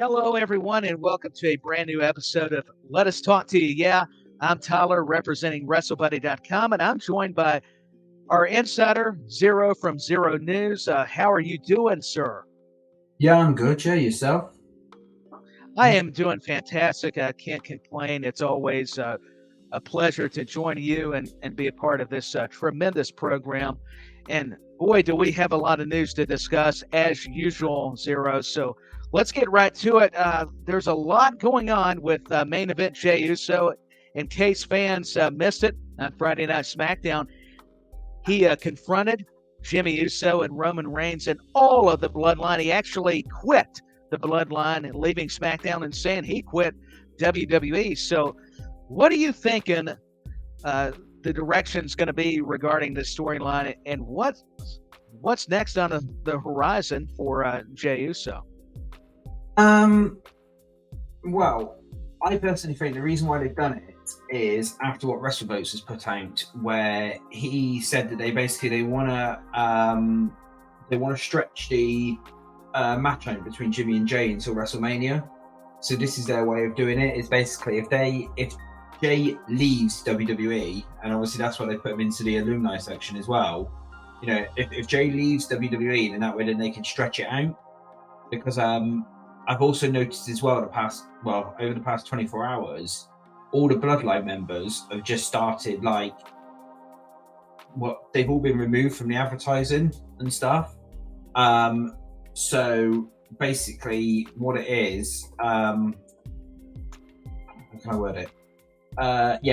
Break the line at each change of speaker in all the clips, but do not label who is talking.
Hello, everyone, and welcome to a brand new episode of Let Us Talk to You. Yeah, I'm Tyler representing WrestleBuddy.com, and I'm joined by our insider, Xero from Xero News. How are you doing, sir?
Yeah, I'm good. Yeah, yourself?
I am doing fantastic. I can't complain. It's always a pleasure to join you and be a part of this tremendous program. And boy, do we have a lot of news to discuss as usual, Zero. So let's get right to it. There's a lot going on with main event Jey Uso. In case fans missed it on Friday Night SmackDown, he confronted Jimmy Uso and Roman Reigns and all of the Bloodline. He actually quit the Bloodline and leaving SmackDown and saying he quit WWE. So what are you thinking the direction's going to be regarding this storyline, and what's next on the horizon for Jey Uso?
Well, I personally think the reason why they've done it is after what WrestleVotes has put out, where he said that they want to stretch the match out between Jimmy and Jey until WrestleMania. So this is their way of doing it. Is basically if Jey leaves WWE, and obviously that's why they put him into the alumni section as well. You know, if Jey leaves WWE, then that way they can stretch it out. Because I've also noticed as well over the past 24 hours, all the Bloodline members have just started they've all been removed from the advertising and stuff. So basically, what it is, how can I word it?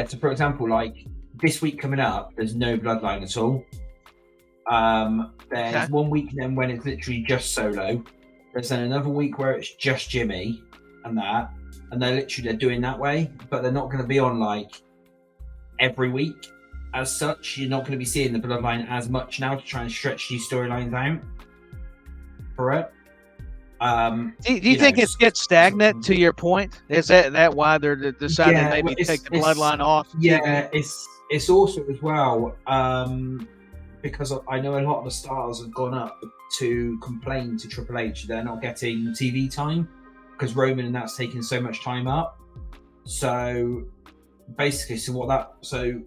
So for example, this week coming up, there's no Bloodline at all. There's 1 week then when it's literally just Solo. There's then another week where it's just Jimmy and that, and they're doing that way, but they're not going to be on every week as such. You're not going to be seeing the Bloodline as much now to try and stretch these storylines out for it.
Do you think it gets stagnant? To your point, is that why they're deciding maybe take the Bloodline off?
Yeah, it's also as well because I know a lot of the stars have gone up to complain to Triple H they're not getting TV time because Roman and that's taking so much time up. So basically, so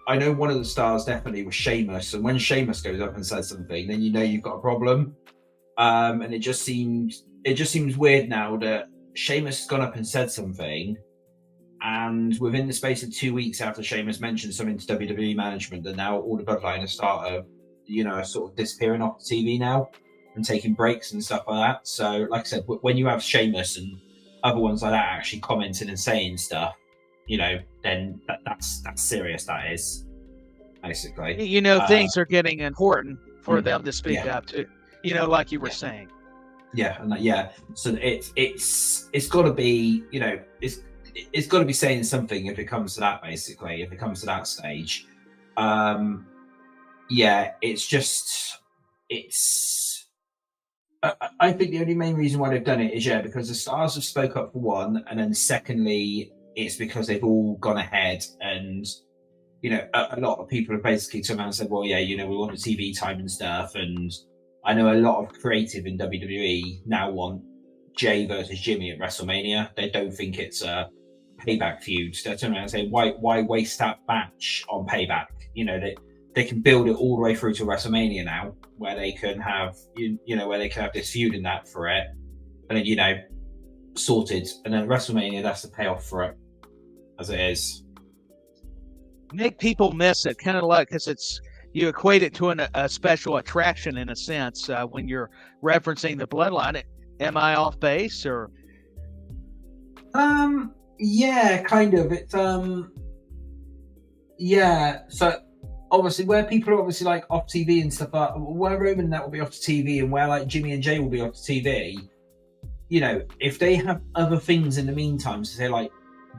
I know one of the stars definitely was Sheamus, and when Sheamus goes up and says something, then you know you've got a problem. And it just seems weird now that Sheamus has gone up and said something, and within the space of 2 weeks after Sheamus mentioned something to WWE management, that now all the Bloodline have started, sort of disappearing off the TV now and taking breaks and stuff like that. So, like I said, when you have Sheamus and other ones like that actually commenting and saying stuff, then that's serious. That is basically.
Things are getting important for them to speak up to. Like you were saying.
Yeah, and so it's got to be, it's got to be saying something if it comes to that. Basically, if it comes to that stage, I think the only main reason why they've done it is because the stars have spoke up for one, and then secondly, it's because they've all gone ahead and. A lot of people have basically come out and said, well, we want the TV time and stuff, and I know a lot of creative in WWE now want Jey versus Jimmy at WrestleMania. They don't think it's a payback feud. They turn around and say, why waste that match on payback? They can build it all the way through to WrestleMania now, where they can have this feud in that for it, and then sorted. And then WrestleMania, that's the payoff for it, as it is.
Make people miss it, kind of like because you equate it to a special attraction in a sense when you're referencing the Bloodline. Am I off base or?
Yeah, kind of. It's So obviously, where people are obviously off TV and stuff, where Roman and that will be off to TV, and where Jimmy and Jey will be off to TV. If they have other things in the meantime, so say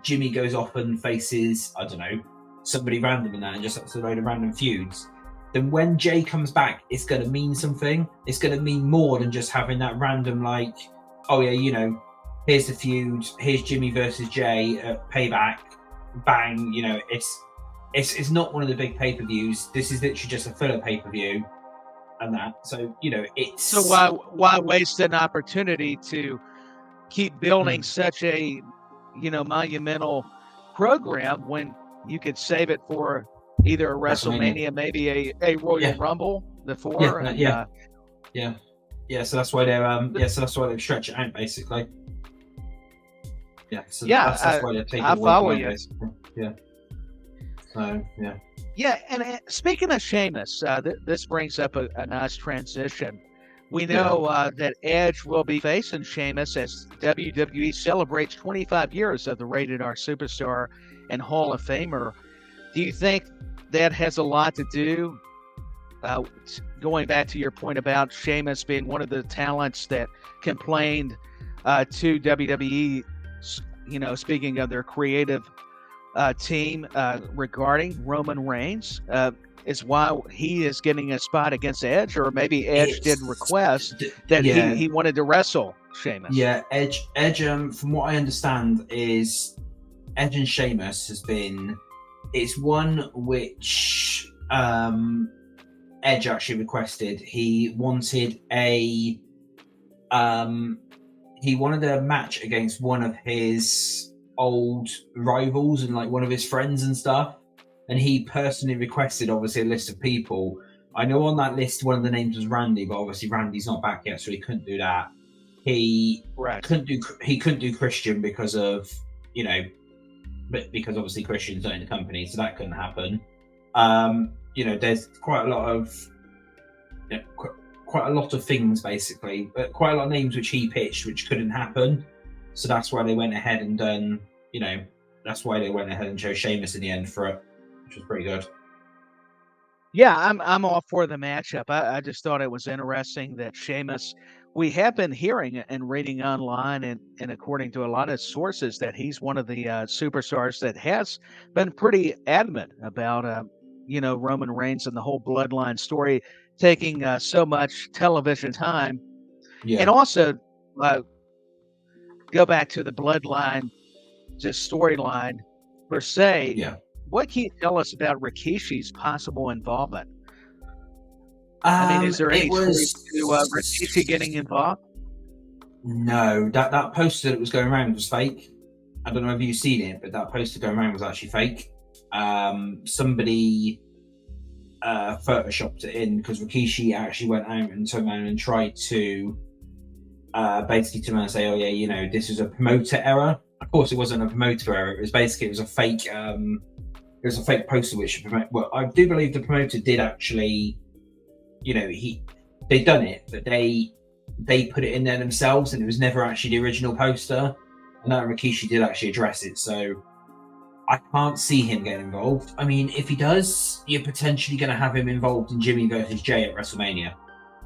Jimmy goes off and faces, I don't know, somebody random in that, and just a load of random feuds. Then when Jey comes back, it's going to mean something. It's going to mean more than just having that random here's the feud, here's Jimmy versus Jey at Payback, bang. It's not one of the big pay-per-views. This is literally just a filler pay-per-view, and that. So it's.
So why waste an opportunity to keep building such a, monumental program when you could save it for either a WrestleMania, maybe a Royal Rumble before.
So that's why they're so that's why they've stretched it out basically. That's why they're taking. I
follow you.
Basically. Yeah. So yeah.
Yeah, and speaking of Sheamus, this brings up a nice transition. We know that Edge will be facing Sheamus as WWE celebrates 25 years of the Rated R Superstar and Hall of Famer. Do you think that has a lot to do, going back to your point about Sheamus being one of the talents that complained to WWE, speaking of their creative team regarding Roman Reigns, is why he is getting a spot against Edge, or maybe Edge did request that he wanted to wrestle Sheamus.
Yeah, Edge. From what I understand, is Edge and Sheamus it's one which Edge actually requested. He wanted a match against one of his old rivals and like one of his friends and stuff. And he personally requested, obviously, a list of people. I know on that list, one of the names was Randy, but obviously Randy's not back yet, so he couldn't do that. He couldn't do Christian because of, because obviously Christian's not in the company, so that couldn't happen. There's quite a lot of things basically, but quite a lot of names which he pitched which couldn't happen. So that's why they went ahead and done, that's why they went ahead and chose Sheamus in the end for it, which was pretty good.
Yeah, I'm all for the matchup. I just thought it was interesting that Sheamus, we have been hearing and reading online and according to a lot of sources that he's one of the superstars that has been pretty adamant about, Roman Reigns and the whole bloodline story taking so much television time. Yeah. And also go back to the bloodline, just storyline per se.
Yeah.
What can you tell us about Rikishi's possible involvement? Is there any truth to Rikishi getting involved?
No, that poster that was going around was fake. I don't know if you've seen it, but that poster going around was actually fake. Somebody photoshopped it in because Rikishi actually went out and turned around and tried to basically turn around and say, "Oh yeah, this was a promoter error." Of course, it wasn't a promoter error. It was a fake. It was a fake poster which well, I do believe the promoter did actually, they done it, but they put it in there themselves, and it was never actually the original poster. And that Rikishi did actually address it, so I can't see him getting involved. If he does, you're potentially going to have him involved in Jimmy versus Jay at WrestleMania.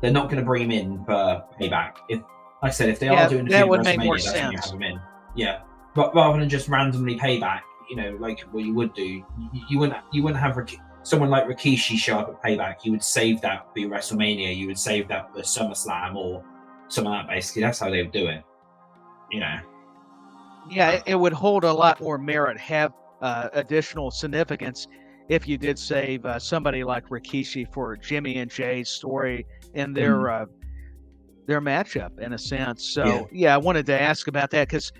They're not going to bring him in for Payback. If they are doing the
that would make
WrestleMania,
more
that's
sense.
when you have him in. Yeah, but rather than just randomly Payback, like what you would do, you wouldn't have someone like Rikishi show up at Payback. You would save that for your WrestleMania. You would save that for SummerSlam or something like that. Basically, that's how they would do it.
Yeah, it would hold a lot more merit, have additional significance if you did save somebody like Rikishi for Jimmy and Jay's story in their matchup, in a sense. So, I wanted to ask about that because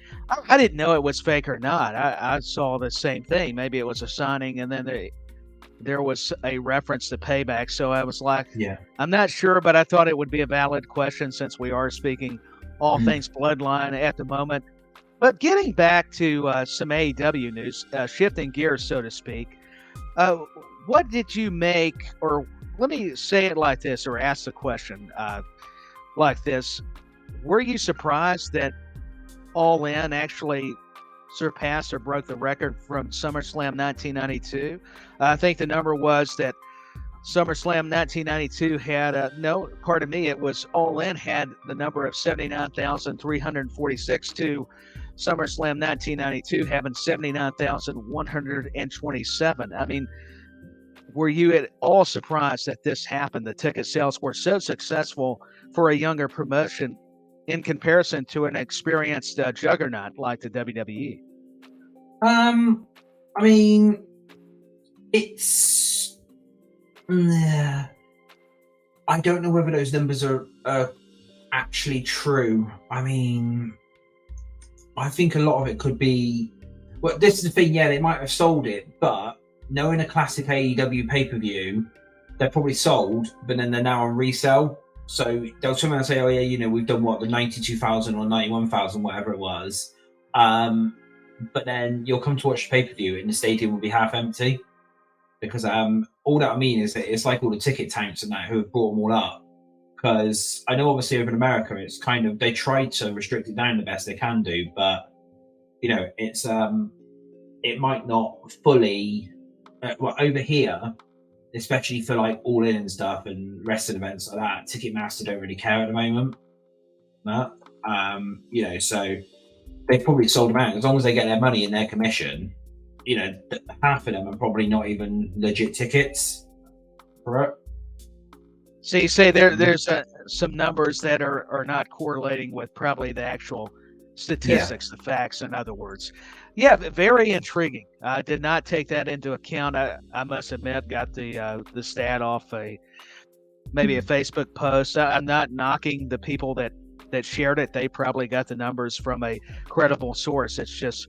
I didn't know it was fake or not. I saw the same thing. Maybe it was a signing, and then there was a reference to Payback. So I was like, I'm not sure, but I thought it would be a valid question since we are speaking all things Bloodline at the moment. But getting back to some AEW news, shifting gears, so to speak, what did you make, or let me say it like this, or ask the question like this. Were you surprised that All In actually surpassed or broke the record from SummerSlam 1992? I think the number was that SummerSlam 1992 had, it was All In had the number of 79,346 to SummerSlam 1992 having 79,127. Were you at all surprised that this happened? The ticket sales were so successful for a younger promotion in comparison to an experienced juggernaut like the WWE.
It's I don't know whether those numbers are actually true. I think a lot of it could be. Well, this is the thing. Yeah, they might have sold it, but knowing a classic AEW pay-per-view, they're probably sold, but then they're now on resale. So they'll turn around and say, "Oh yeah, we've done the 92,000 or 91,000, whatever it was." But then you'll come to watch the pay-per-view, and the stadium will be half empty because all that I mean is that it's like all the ticket tanks and that who have brought them all up. Because I know obviously over in America, it's kind of they try to restrict it down the best they can do, but it's it might not fully. Well, over here, especially for like All In and stuff and wrestling events like that, Ticketmaster don't really care at the moment. But, so they probably sold them out as long as they get their money and their commission. Half of them are probably not even legit tickets for it.
So you say there's some numbers that are not correlating with probably the actual statistics, the facts, in other words. Yeah, very intriguing. I did not take that into account. I must admit, got the stat off maybe a Facebook post. I'm not knocking the people that shared it. They probably got the numbers from a credible source. It's just,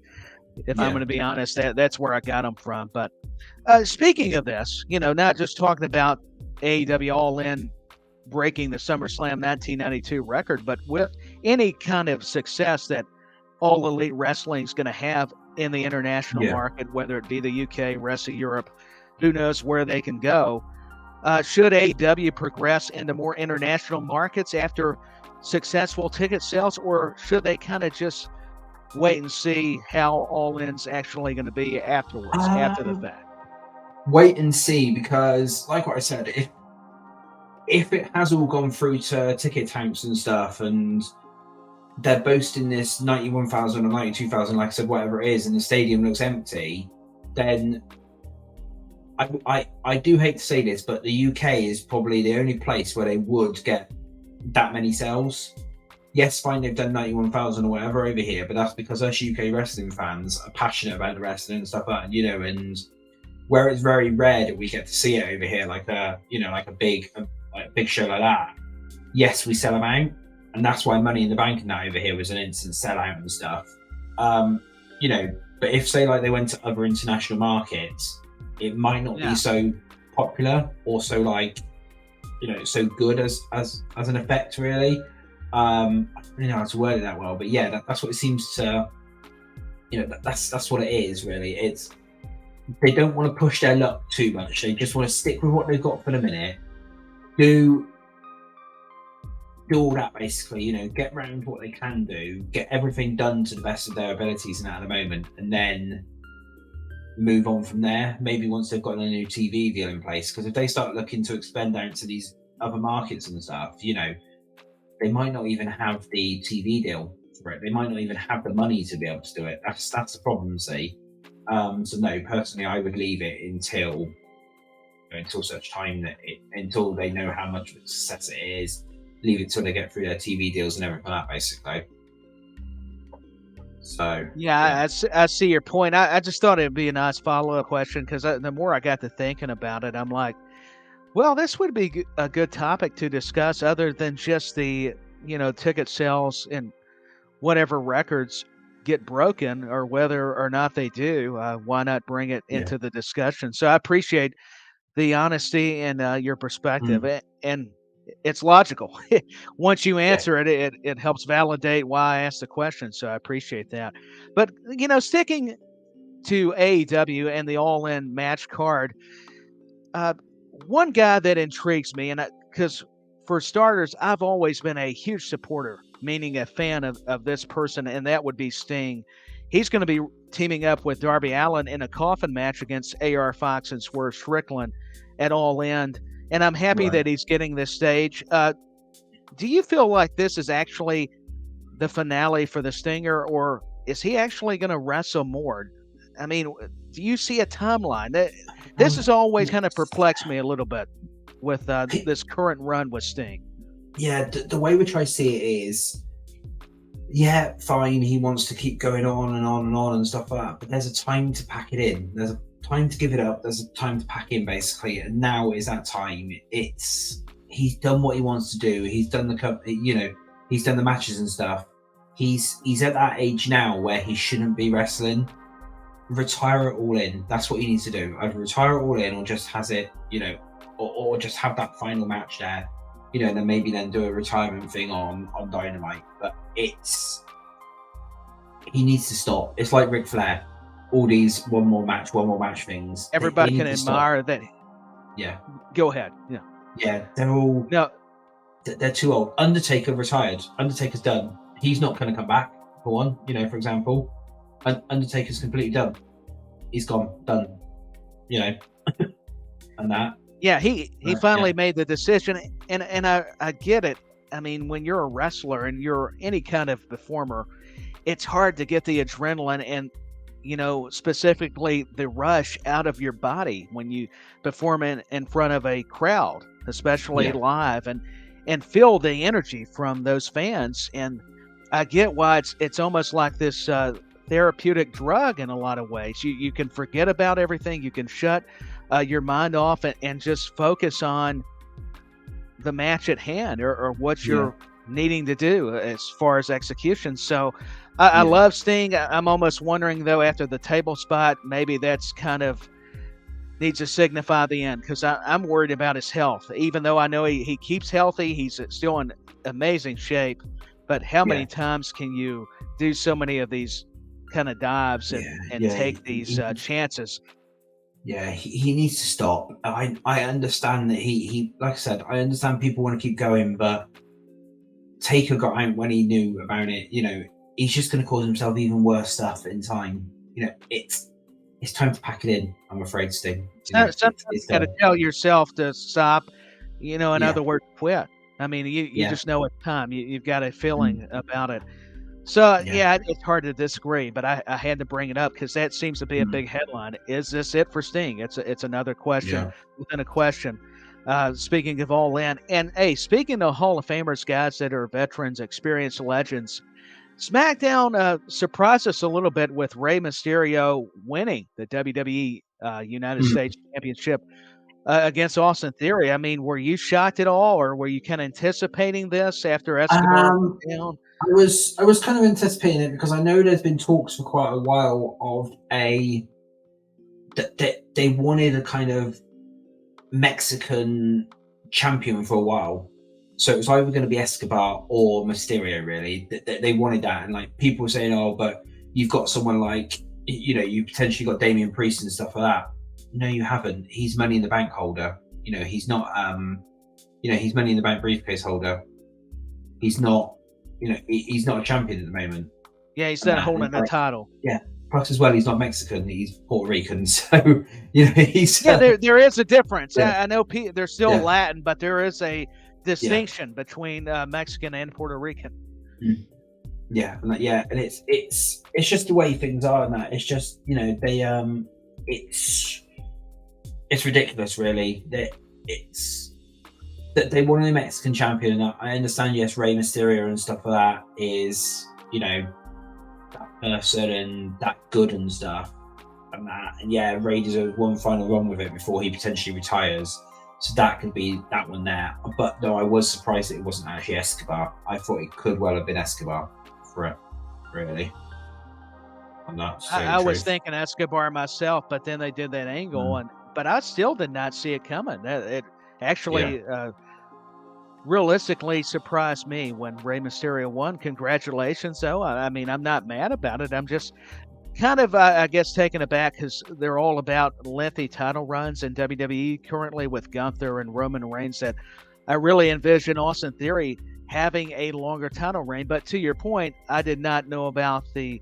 if I'm going to be honest, that's where I got them from. But speaking of this, not just talking about AEW All In breaking the SummerSlam 1992 record, but with any kind of success that All Elite Wrestling is going to have in the international market, whether it be the UK, rest of Europe, who knows where they can go. Should AEW progress into more international markets after successful ticket sales, or should they kind of just wait and see how All In's actually going to be afterwards, after the fact?
Wait and see, because like what I said, if it has all gone through to ticket tanks and stuff, and they're boasting this 91,000 or 92,000, like I said, whatever it is, and the stadium looks empty, then I do hate to say this, but the UK is probably the only place where they would get that many sales. Yes, fine, they've done 91,000 or whatever over here, but that's because us UK wrestling fans are passionate about the wrestling and stuff like that, and where it's very rare that we get to see it over here, like a big show like that. Yes, we sell them out, and that's why Money in the Bank and that over here was an instant sellout and stuff. But if say like they went to other international markets, it might not be so popular or so so good as an effect, really. I don't really know how to word it that well, but yeah, that's what it seems to. That's what it is, really. It's they don't want to push their luck too much. They just want to stick with what they've got for the minute. Do all that basically, get round what they can do, get everything done to the best of their abilities in that at the moment, and then move on from there. Maybe once they've got a new TV deal in place, because if they start looking to expand out to these other markets and stuff, they might not even have the TV deal for it. They might not even have the money to be able to do it. That's the problem, see. So no, personally, I would leave it until such time that until they know how much of a success it is. Leave it till they get through their TV deals and everything like that, basically. So
I see your point. I just thought it'd be a nice follow-up question, because the more I got to thinking about it, I'm like, well, this would be a good topic to discuss, other than just the ticket sales and whatever records get broken, or whether or not they do. Why not bring it into the discussion? So I appreciate the honesty and your perspective, and it's logical. Once you answer it helps validate why I asked the question. So I appreciate that. But sticking to AEW and the All In match card, one guy that intrigues me, and because for starters, I've always been a huge supporter, meaning a fan of this person, and that would be Sting. He's going to be teaming up with Darby Allin in a coffin match against AR Fox and Swerve Strickland at All In, and I'm happy that he's getting this stage. Do you feel like this is actually the finale for the Stinger, or is he actually going to wrestle more? I mean, do you see a timeline? This has always kind of perplexed me a little bit with this current run with Sting.
Yeah, the way we try to see it is, fine, he wants to keep going on and on and on and stuff like that, but there's a time to pack it in. There's a time to give it up. There's a time to pack in, basically, and now is that time. He's done what he wants to do. He's done the he's done the matches and stuff. he's at that age now where he shouldn't be wrestling. Retire it all in. That's what he needs to do. Either retire it all in, or just has it, or just have that final match there, and then maybe do a retirement thing on Dynamite. But he needs to stop. It's like Ric Flair. All these one more match things.
Everybody can admire that.
Yeah.
Go ahead. Yeah.
Yeah, they're all.
No.
They're too old. Undertaker retired. Undertaker's done. He's not going to come back. For one, for example, Undertaker's completely done. He's gone. Done. And that.
Yeah, he finally made the decision, and I get it. I mean, when you're a wrestler and you're any kind of performer, it's hard to get the adrenaline and, specifically the rush out of your body when you perform in front of a crowd, especially live, and feel the energy from those fans. And I get why it's almost like this therapeutic drug in a lot of ways. You can forget about everything. You can shut your mind off and just focus on the match at hand or what you're needing to do as far as execution. So I love Sting. I'm almost wondering, though, after the table spot, maybe that's kind of needs to signify the end, because I'm worried about his health. Even though I know he keeps healthy, he's still in amazing shape. But how many times can you do so many of these kind of dives and take these chances?
Yeah, he needs to stop. I understand that he like I said, I understand people want to keep going, but Taker got out when he knew about it. He's just going to cause himself even worse stuff in time. It's time to pack it in. I'm afraid, Sting.
Sometimes you got to tell yourself to stop. In other words, quit. I mean, you just know it's time. You've got a feeling about it. So, it's hard to disagree, but I had to bring it up because that seems to be a big headline. Is this it for Sting? It's another question within a question. Speaking of All In, and hey, speaking of Hall of Famers, guys that are veterans, experienced legends, SmackDown surprised us a little bit with Rey Mysterio winning the WWE United States Championship against Theory. I mean, were you shocked at all, or were you kind of anticipating this after Escobar went down?
I was kind of anticipating it because I know there's been talks for quite a while of that they wanted a kind of Mexican champion for a while. So it was either going to be Escobar or Mysterio, really. They wanted that. And people were saying, oh, but you've got someone like, you potentially got Damian Priest and stuff like that. No, you haven't. He's Money in the Bank holder. He's not, he's Money in the Bank briefcase holder. He's not, he's not a champion at the moment.
Yeah, he's not holding the title.
Yeah. Plus, as well, he's not Mexican. He's Puerto Rican. So, he's...
there is a difference. Yeah. I know they're still Latin, but there is a distinction between Mexican and Puerto Rican.
Yeah, and it's just the way things are, and that it's just it's ridiculous, really. That they wanted a Mexican champion. I understand, yes, Rey Mysterio and stuff like that is that person and that good and stuff, and that, and Rey deserves one final run with it before he potentially retires. So that could be that one there. But no, I was surprised that it wasn't actually Escobar. I thought it could well have been Escobar for it, really.
I was thinking Escobar myself, but then they did that angle, but I still did not see it coming. It actually realistically surprised me when Rey Mysterio won. Congratulations, though. I mean, I'm not mad about it. I'm just kind of, I guess, taken aback because they're all about lengthy title runs in WWE currently with Gunther and Roman Reigns, that I really envision Austin Theory having a longer title reign. But to your point, I did not know about the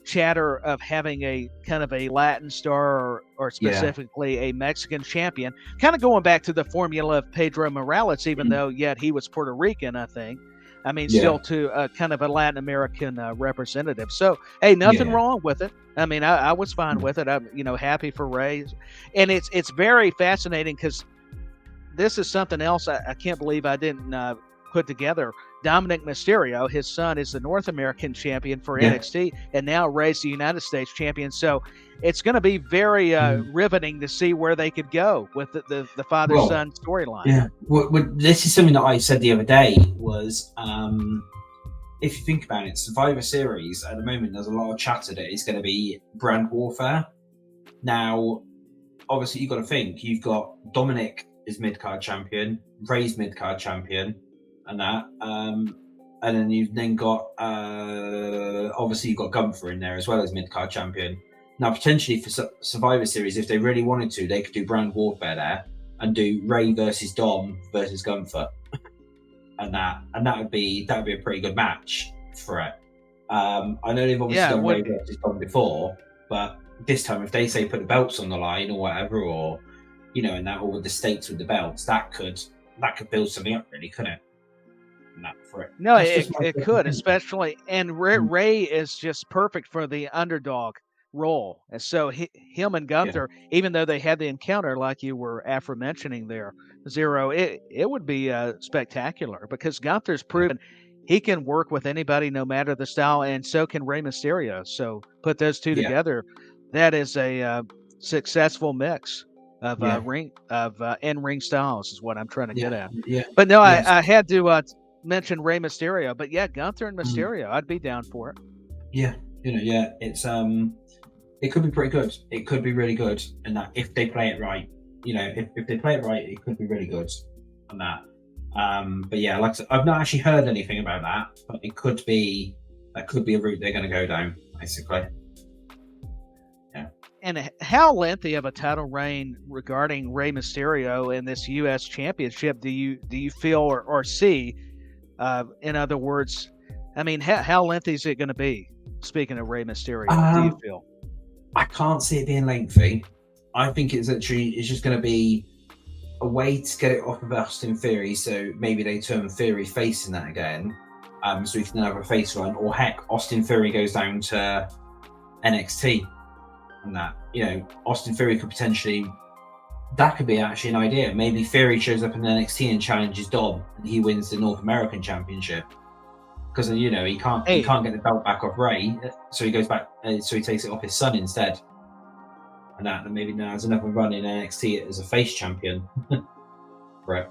chatter of having a kind of a Latin star or specifically a Mexican champion, kind of going back to the formula of Pedro Morales, even though yet he was Puerto Rican, I think. I mean, still to kind of a Latin American representative. So, hey, nothing wrong with it. I mean, I was fine with it. I'm, happy for Rey. And it's very fascinating because this is something else I can't believe I didn't put together. Dominic Mysterio, his son, is the North American champion for NXT, and now Rey's the United States champion. So it's going to be very riveting to see where they could go with the father-son storyline.
Yeah, well, this is something that I said the other day was if you think about it, Survivor Series at the moment, there's a lot of chatter that it's going to be brand warfare. Now, obviously, you've got to think you've got Dominic is mid-card champion, Ray's mid-card champion, and that, and then you've got obviously you've got Gunther in there as well as mid-card champion. Now, potentially for Survivor Series, if they really wanted to, they could do brand warfare there and do Ray versus Dom versus Gunther, and that would be a pretty good match for it. I know they've obviously done Ray versus Dom before, but this time if they say put the belts on the line or whatever, or and that, or with the stakes with the belts, that could build something up, really, couldn't it? And that for it.
No, it could, especially, and Ray is just perfect for the underdog role. And so him and Gunther, even though they had the encounter like you were aforementioning there, Xero, it would be spectacular, because Gunther's proven he can work with anybody no matter the style, and so can Rey Mysterio. So put those two together, that is a successful mix of in-ring styles is what I'm trying to get at. Yeah. But no, I had to mention Rey Mysterio, but Gunther and Mysterio, I'd be down for it.
Yeah, it's it could be pretty good. It could be really good, and that if they play it right, if they play it right, it could be really good, and that. But yeah, like I said, I've not actually heard anything about that, but that could be a route they're going to go down, basically. Yeah.
And how lengthy of a title reign regarding Rey Mysterio in this U.S. Championship do you feel or see? In other words, I mean, how lengthy is it going to be? Speaking of Rey Mysterio, do you feel?
I can't see it being lengthy. I think it's just going to be a way to get it off of Austin Theory, so maybe they turn Theory face in that again, so we can have a face run, or heck, Austin Theory goes down to NXT, and that, Austin Theory could potentially, that could be actually an idea. Maybe Theory shows up in NXT and challenges Dom, and he wins the North American Championship, because he can't get the belt back off Ray, so he goes back, so he takes it off his son instead. And that, and maybe now has another run in NXT as a face champion. Right.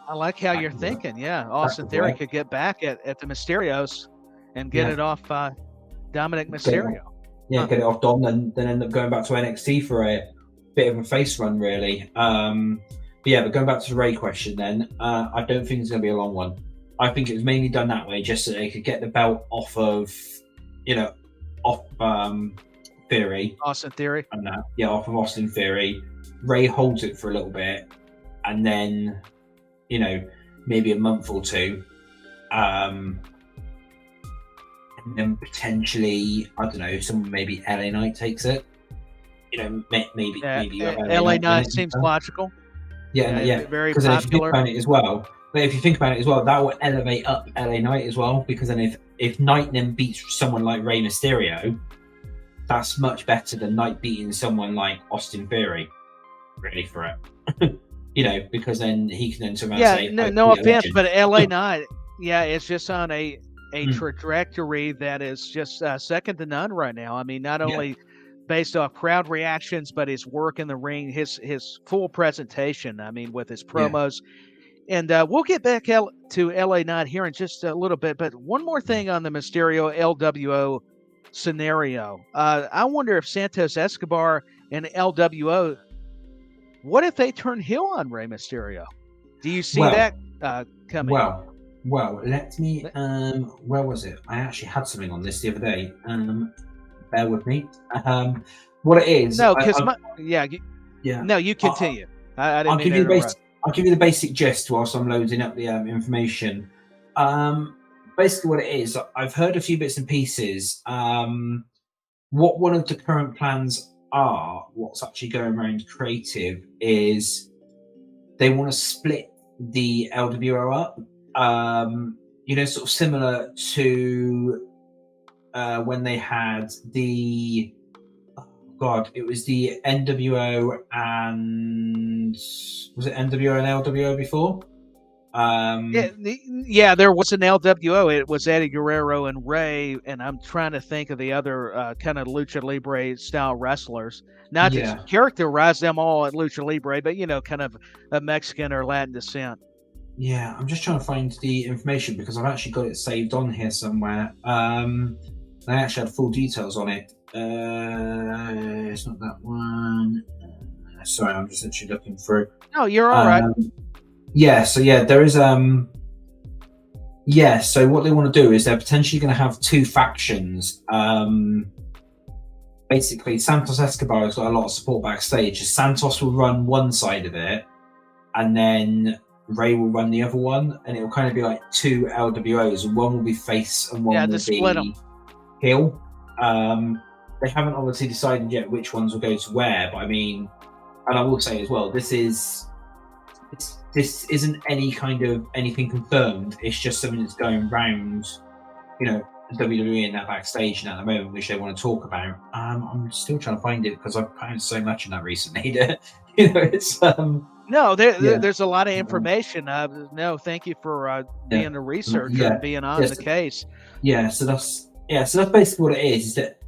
I like how you're thinking. Yeah, Austin Theory could get back at the Mysterios and get it off Dominic Mysterio.
Get it off Dom, then end up going back to NXT for a bit of a face run, really. But going back to the Ray question, then I don't think it's going to be a long one. I think it was mainly done that way, just so they could get the belt off of, Theory.
Austin Theory.
And that, off of Austin Theory. Ray holds it for a little bit, and then, maybe a month or two. And then potentially, I don't know, someone, maybe LA Knight takes it. Maybe
LA Knight seems logical.
Very popular. If you think about it as well, that will elevate up LA Knight as well, because then if Knight then beats someone like Rey Mysterio, that's much better than Knight beating someone like Austin Theory, really, for it. Because then he can then turn around and say,
no offense, but LA Knight, it's just on a trajectory that is just second to none right now. I mean, not only based off crowd reactions, but his work in the ring, his full presentation. I mean, with his promos. And we'll get back to LA Knight here in just a little bit. But one more thing on the Mysterio LWO scenario. I wonder if Santos Escobar and LWO, what if they turn heel on Rey Mysterio? Do you see that coming?
Well, let me. Where was it? I actually had something on this the other day. Bear with me. What it is?
No, because No, you continue. I didn't mean to interrupt.
I'll give you the basic gist whilst I'm loading up the information. Basically, what it is, I've heard a few bits and pieces. What one of the current plans are, what's actually going around creative, is they want to split the LWO up. Sort of similar to when they had the. It was the NWO and was it NWO and LWO before?
There was an LWO. It was Eddie Guerrero and Ray, and I'm trying to think of the other kind of Lucha Libre style wrestlers. Not to characterize them all at Lucha Libre, but kind of a Mexican or Latin descent.
Yeah, I'm just trying to find the information because I've actually got it saved on here somewhere. I actually had full details on it. It's not that one. Sorry, I'm just actually looking through.
No, you're all right.
Yeah, so there is yeah, so what they want to do is they're potentially going to have two factions. Basically, Santos Escobar has got a lot of support backstage. Santos will run one side of it, and then Ray will run the other one, and it will kind of be like two LWOs, and one will be face and one will be heel. They haven't obviously decided yet which ones will go to where, but I mean, and I will say as well, this isn't any kind of anything confirmed. It's just something that's going round, WWE in that backstage and at the moment, which they want to talk about. I'm still trying to find it because I've found so much in that recently. It's
no, there's a lot of information. No, thank you for being a researcher and being on the case.
Yeah, so that's basically what it is that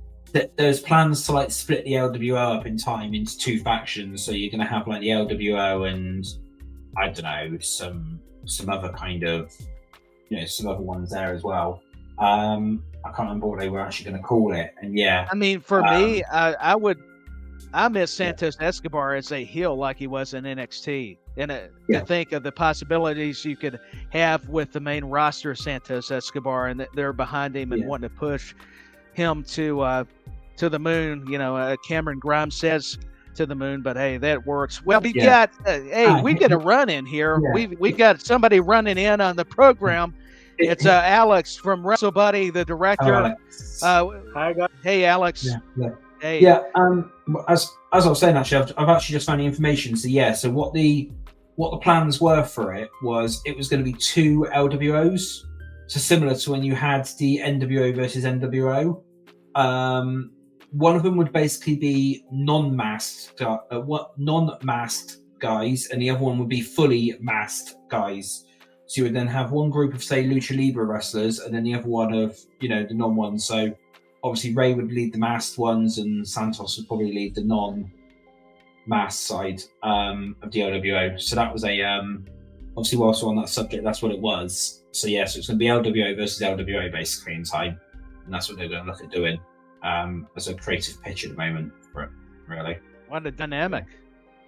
there's plans to like split the LWO up in time into two factions. So you're going to have like the LWO and I don't know some other kind of some other ones there as well. I can't remember what they were actually going to call it. And I
mean, for me, I miss Santos Escobar as a heel like he was in NXT. And to think of the possibilities you could have with the main roster of Santos Escobar, and they're behind him and wanting to push him to the moon. Cameron Grimes says to the moon, but hey, that works. Well, we got we get a run in here. We got somebody running in on the program. It's Alex from WrestleBuddy, the director.
Hi guys.
Hey, Alex.
Hey. As I was saying, actually, I've actually just found the information. So what the plans were for it was going to be two LWOs, so similar to when you had the NWO versus NWO. One of them would basically be non-masked guys, and the other one would be fully masked guys. So you would then have one group of, say, Lucha Libre wrestlers, and then the other one of, the non-ones. So obviously Ray would lead the masked ones, and Santos would probably lead the non-masked side of the LWO. So that was obviously whilst we're on that subject, that's what it was. So so it's going to be LWO versus LWO basically in time, and that's what they're going to look at doing as a creative pitch at the moment for it, really.
What a dynamic.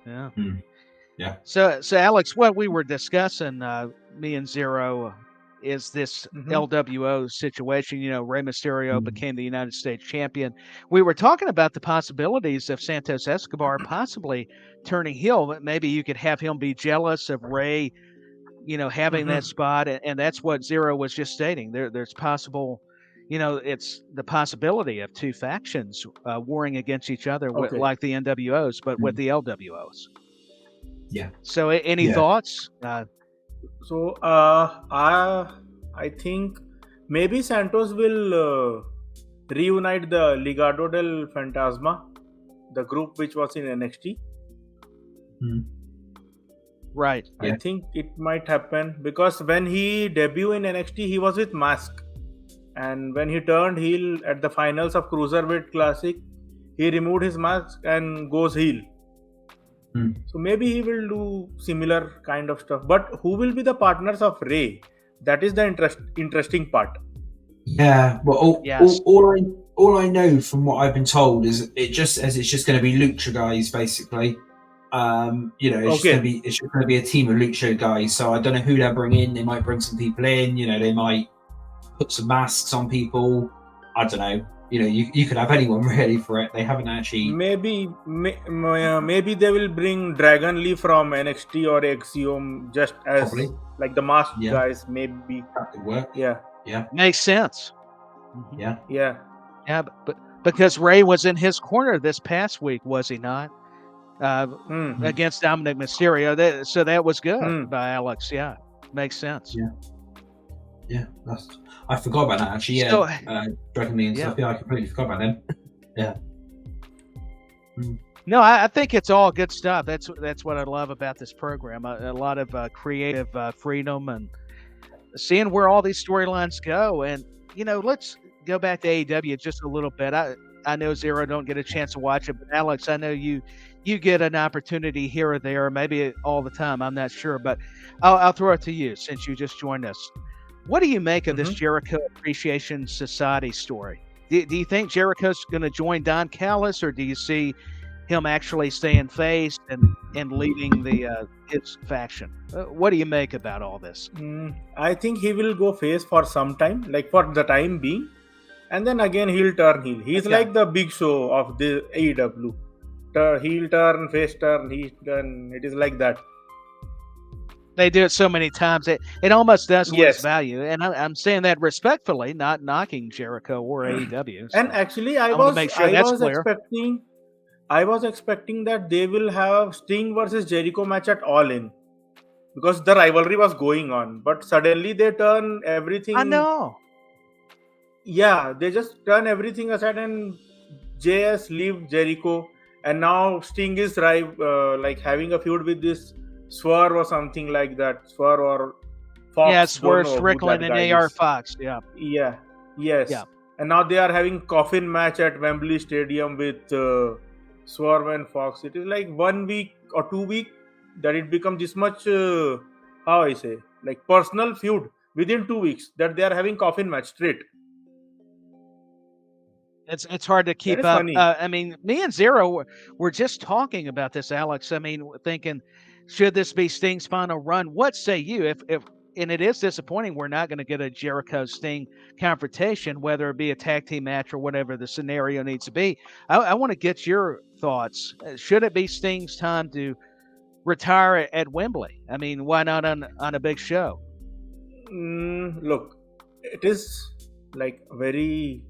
Yeah.
Yeah.
So Alex, what we were discussing, me and Xero, is this LWO situation. Rey Mysterio became the United States champion. We were talking about the possibilities of Santos Escobar possibly turning heel, but maybe you could have him be jealous of Rey, having that spot. And that's what Xero was just stating. There's possible, it's the possibility of two factions warring against each other, like the NWOs, but with the LWOs.
Yeah.
So any thoughts?
So I think maybe Santos will reunite the Legado del Fantasma, the group which was in NXT.
Right.
I think it might happen because when he debuted in NXT, he was with mask, and when he turned heel at the finals of Cruiserweight Classic, he removed his mask and goes heel. So maybe he will do similar kind of stuff. But who will be the partners of Ray? That is the interesting part.
Yeah. Well, all I know from what I've been told is it's just going to be lucha guys basically. It's just going to be a team of lucha guys. So I don't know who they'll bring in. They might bring some people in. They might put some masks on people. I don't know. You could have anyone really for it. They haven't actually.
Maybe they will bring Dragon Lee from NXT or Xero just as like the masked guys. Maybe
that could work.
Yeah.
Makes sense.
Yeah.
But because Ray was in his corner this past week, was he not? Against Dominic Mysterio. So that was good by Alex. Yeah, makes sense.
Yeah, I forgot about that actually. Yeah, so, Dragon Lee and stuff. Yeah, I completely forgot about them. Yeah.
No, I think it's all good stuff. That's what I love about this program. A lot of creative freedom and seeing where all these storylines go. And let's go back to AEW just a little bit. I know Xero don't get a chance to watch it, but Alex, I know you you get an opportunity here or there, maybe all the time. I'm not sure, but I'll throw it to you since you just joined us. What do you make of this Jericho Appreciation Society story? Do you think Jericho's going to join Don Callis, or do you see him actually staying face and leading his faction? What do you make about all this?
I think he will go face for some time, like for the time being, and then again he'll turn heel. He's like the Big Show of the AEW. Heel turn, face turn, heel turn. It is like that.
They do it so many times it almost does lose value, and I'm saying that respectfully, not knocking Jericho or AEW.
So and actually, I was expecting that they will have Sting versus Jericho match at All In, because the rivalry was going on, but suddenly they turn everything.
I know.
Yeah, they just turn everything aside and JS leave Jericho, and now Sting is like having a feud with this Swerve or something like that. Swerve or Fox.
Yeah, Swerve Strickland and AR Fox. Yeah.
Yeah. Yes.
Yeah.
And now they are having coffin match at Wembley Stadium with Swerve and Fox. It is like 1 week or 2 weeks that it becomes this much, how I say, like personal feud within 2 weeks that they are having coffin match straight.
It's hard to keep up. I mean, me and Xero were just talking about this, Alex. I mean, thinking, should this be Sting's final run? What say you? If and it is disappointing we're not going to get a Jericho Sting confrontation, whether it be a tag team match or whatever the scenario needs to be. I want to get your thoughts. Should it be Sting's time to retire at Wembley? I mean, why not on a big show?
Look, it is like a very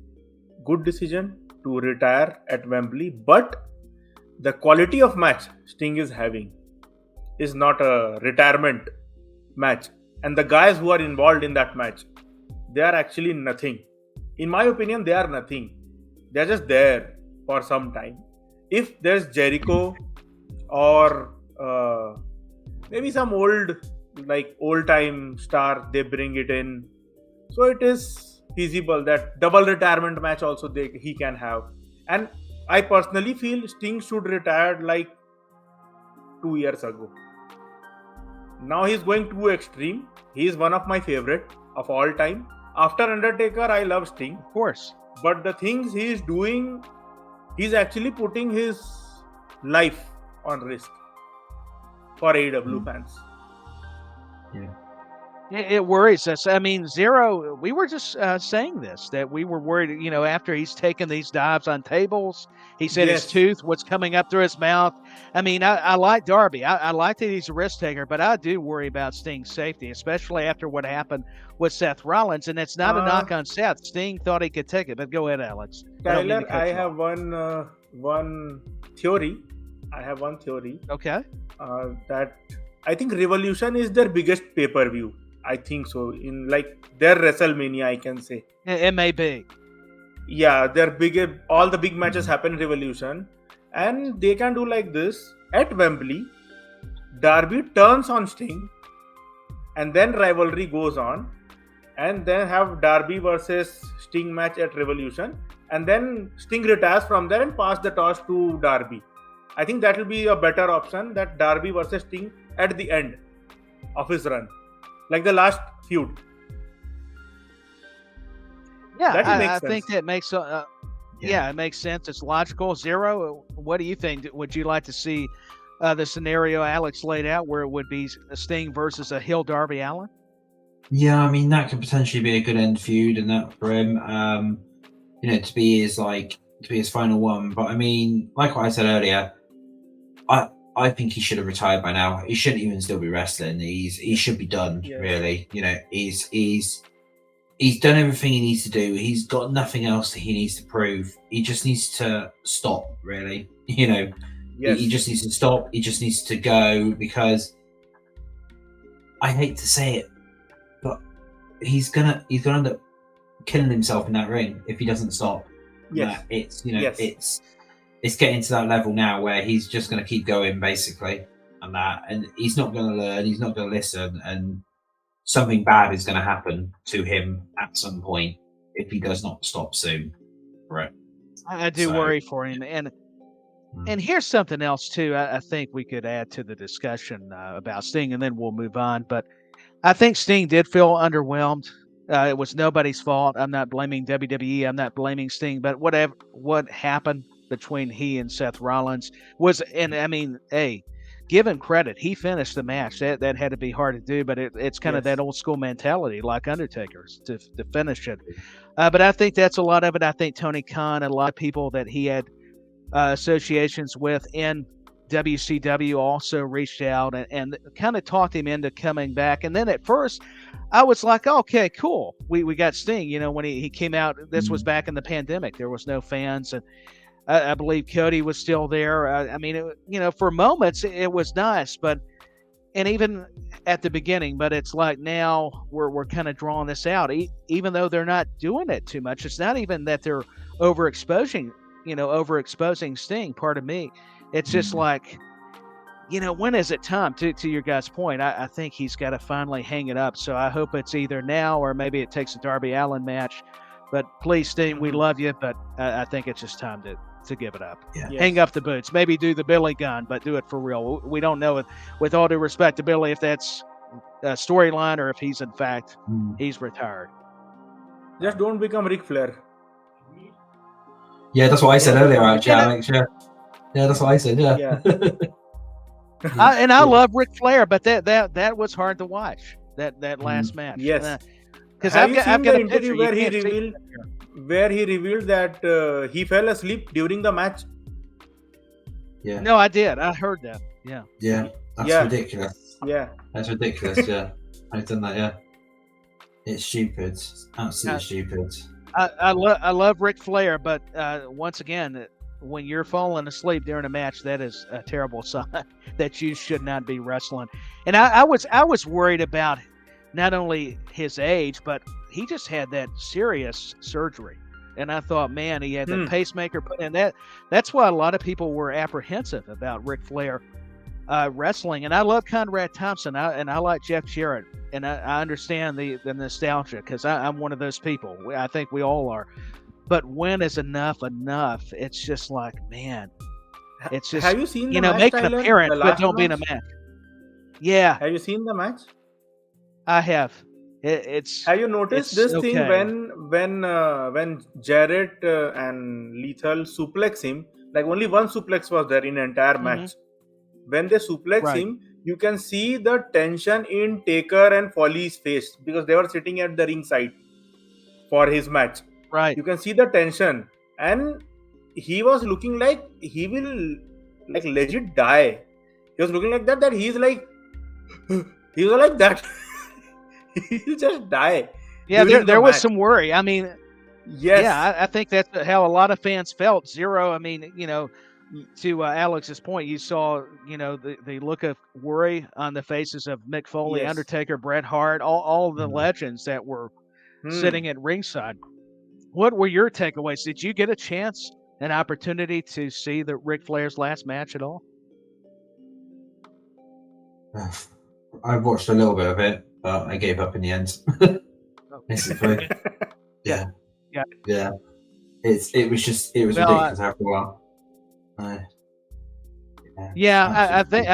good decision to retire at Wembley, but the quality of match Sting is having is not a retirement match, and the guys who are involved in that match, they are actually nothing. In my opinion, they are nothing. They're just there for some time. If there's Jericho or maybe some old time star, they bring it in, so it is feasible that double retirement match also he can have. And I personally feel Sting should retire like 2 years ago. Now he's going too extreme. He is one of my favorite of all time. After Undertaker, I love Sting,
of course.
But the things he is doing, he's actually putting his life on risk for AEW fans.
Yeah.
It worries us. I mean, Xero, we were just saying this, that we were worried, after he's taken these dives on tables, he said his tooth was coming up through his mouth. I mean, I like Darby. I like that he's a risk taker, but I do worry about Sting's safety, especially after what happened with Seth Rollins. And it's not a knock on Seth. Sting thought he could take it, but go ahead, Alex.
Tyler, I have one theory.
Okay.
That I think Revolution is their biggest pay-per-view. I think so. In like their WrestleMania, I can say.
It may be.
Yeah, all the big matches happen in Revolution. And they can do like this. At Wembley, Darby turns on Sting. And then rivalry goes on. And then have Darby versus Sting match at Revolution. And then Sting retires from there and pass the torch to Darby. I think that will be a better option, that Darby versus Sting at the end of his run. Like the last feud.
Yeah, I think that makes it makes sense. It's logical. Xero, what do you think? Would you like to see the scenario Alex laid out where it would be Sting versus a heel Darby Allin?
Yeah, I mean that could potentially be a good end feud, and that for him, to be his final one. But I mean, like what I said earlier, I think he should have retired by now. He shouldn't even still be wrestling. He should be done. Yeah. Really. He's done everything he needs to do. He's got nothing else that he needs to prove. He just needs to stop. Really. Yes. He just needs to stop. He just needs to go, because I hate to say it, but he's gonna end up killing himself in that ring if he doesn't stop.
Yes.
It's getting to that level now where he's just going to keep going, basically, and he's not going to learn, he's not going to listen, and something bad is going to happen to him at some point if he does not stop soon. Right.
I do worry for him, and And here's something else too. I think we could add to the discussion about Sting, and then we'll move on. But I think Sting did feel underwhelmed. It was nobody's fault. I'm not blaming WWE. I'm not blaming Sting. But what happened between he and Seth Rollins was, and I mean, hey, give him credit. He finished the match. That had to be hard to do, but it's kind of that old school mentality, like Undertaker's, to finish it. But I think that's a lot of it. I think Tony Khan and a lot of people that he had associations with in WCW also reached out and kind of talked him into coming back. And then at first, I was like, okay, cool. We got Sting. You know, when he came out, this was back in the pandemic. There was no fans, and I believe Cody was still there. I mean, for moments it was nice, and even at the beginning, but it's like now we're kind of drawing this out, even though they're not doing it too much. It's not even that they're overexposing Sting. Pardon me. It's just like, when is it time? To your guys' point, I think he's got to finally hang it up. So I hope it's either now or maybe it takes a Darby Allin match. But please, Sting, we love you, but I think it's just time to give it up.
Yeah.
Hang up the boots. Maybe do the Billy Gunn, but do it for real. We don't know, with all due respect to Billy, if that's a storyline or if he's in fact he's retired.
Just don't become Ric Flair.
Yeah, that's what I said earlier, actually, Alex. Yeah, that's what I said. Yeah.
I love Ric Flair, but that was hard to watch. That last match.
Yes.
Because
I've
got
the
a
interview
picture
where he revealed that he fell asleep during the match.
Yeah.
No, I did. I heard that. Yeah.
Yeah. That's ridiculous.
Yeah.
That's ridiculous. Yeah. I've done that. Yeah. It's stupid. It's absolutely stupid.
I love Ric Flair, but once again, when you're falling asleep during a match, that is a terrible sign that you should not be wrestling. And I was worried about not only his age, but he just had that serious surgery. And I thought, man, he had the pacemaker put in. That's why a lot of people were apprehensive about Ric Flair wrestling. And I love Conrad Thompson, and I like Jeff Jarrett. And I understand the nostalgia, because I'm one of those people. I think we all are. But when is enough? It's just like, man, it's just,
have you seen the match,
make an
Tyler?
appearance, but don't be in a match. Yeah.
Have you seen the match?
I have. It's.
Have you noticed this thing when Jarrett and Lethal suplex him? Like only one suplex was there in the entire match. When they suplex him, you can see the tension in Taker and Foley's face, because they were sitting at the ringside for his match.
Right.
You can see the tension, and he was looking like he will like legit die. He was looking like that he's like he was like that. He'll just die.
Yeah, there was some worry. I mean,
yes.
Yeah, I think that's how a lot of fans felt. Xero, I mean, to Alex's point, you saw, the look of worry on the faces of Mick Foley, Undertaker, Bret Hart, all the legends that were sitting at ringside. What were your takeaways? Did you get a chance, an opportunity to see the Ric Flair's last match at all?
I watched a little bit of it, but I gave up in the end. Basically. Yeah. It was ridiculous after a while.
I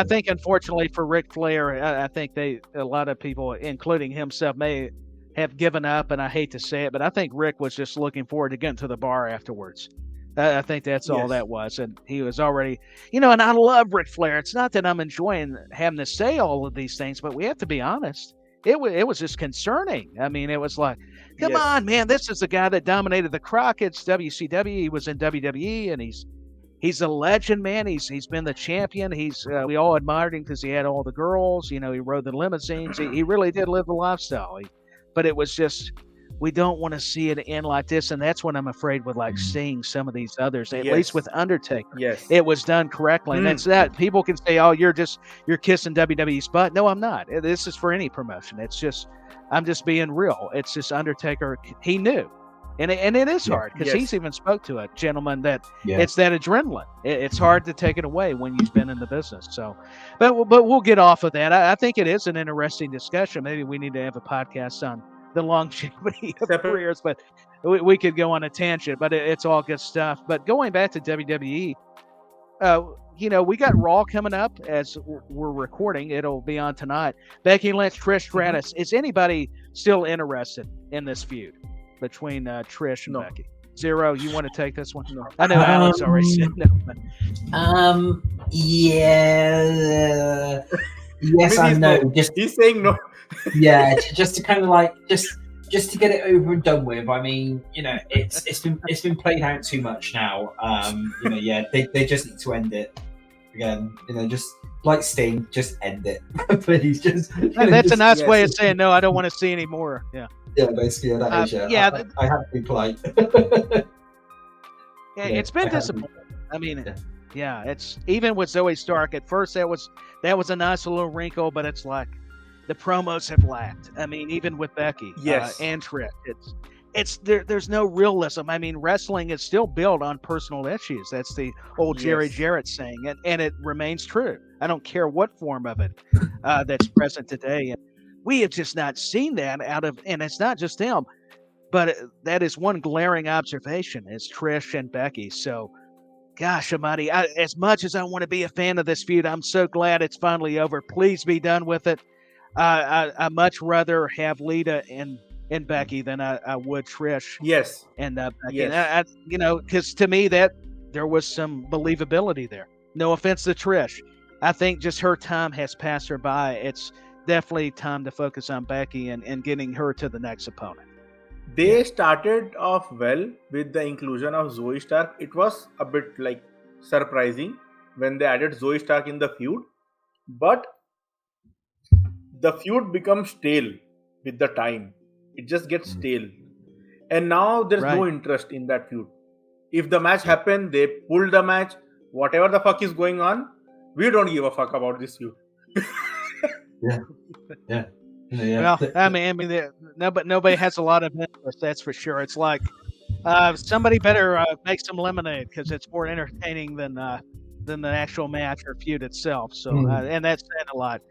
think unfortunately for Ric Flair, I think a lot of people, including himself, may have given up, and I hate to say it, but I think Rick was just looking forward to getting to the bar afterwards. I think that's all that was, and he was already, and I love Ric Flair. It's not that I'm enjoying having to say all of these things, but we have to be honest. It was just concerning. I mean, it was like, come on, man, this is the guy that dominated the Crockett's WCW. He was in WWE, and he's a legend, man. He's been the champion. We all admired him because he had all the girls. He rode the limousines. He really did live the lifestyle. But it was just, we don't want to see it end like this, and that's what I'm afraid with, like, seeing some of these others. At least with Undertaker, it was done correctly, and that's that. People can say, "Oh, you're kissing WWE's butt." No, I'm not. This is for any promotion. It's just, I'm just being real. It's just Undertaker. He knew, and it is hard, because he's even spoke to a gentleman that it's that adrenaline. It's hard to take it away when you've been in the business. So, but we'll get off of that. I think it is an interesting discussion. Maybe we need to have a podcast on the longevity of careers, but we could go on a tangent, but it's all good stuff. But going back to WWE, we got Raw coming up as we're recording. It'll be on tonight. Becky Lynch, Trish Stratus. Is anybody still interested in this feud between Trish and Becky? Xero, you want to take this one? No. I know Alex already said no. But...
Yeah. Yes, I know.
He's saying no.
Yeah, just to kind of like just to get it over and done with. I mean, it's been played out too much now. They just need to end it again. Just like Sting, just end it, please.
That's a nice way of saying no. I don't want to see any more. Yeah.
Yeah, basically, that is. Yeah, I have to be polite.
It's been disappointing. I mean, it's even with Zoe Stark. At first, that was a nice little wrinkle, but it's like the promos have lacked. I mean, even with Becky, and Trish, there's no realism. I mean, wrestling is still built on personal issues. That's the old Jerry Jarrett saying, and it remains true. I don't care what form of it that's present today. And we have just not seen that and it's not just them, but that is one glaring observation is Trish and Becky. So, gosh almighty, as much as I want to be a fan of this feud, I'm so glad it's finally over. Please be done with it. I much rather have Lita and Becky than I would Trish.
Yes.
And Becky.
Yes.
Because to me that there was some believability there. No offense to Trish. I think just her time has passed her by. It's definitely time to focus on Becky and getting her to the next opponent.
They started off well with the inclusion of Zoe Stark. It was a bit like surprising when they added Zoe Stark in the feud, but the feud becomes stale with the time. It just gets stale, and now there's no interest in that feud. If the match happened, they pulled the match. Whatever the fuck is going on, we don't give a fuck about this feud.
Yeah.
Well, I mean, nobody has a lot of interest. That's for sure. It's like somebody better make some lemonade because it's more entertaining than the actual match or feud itself. So, and that's saying a lot.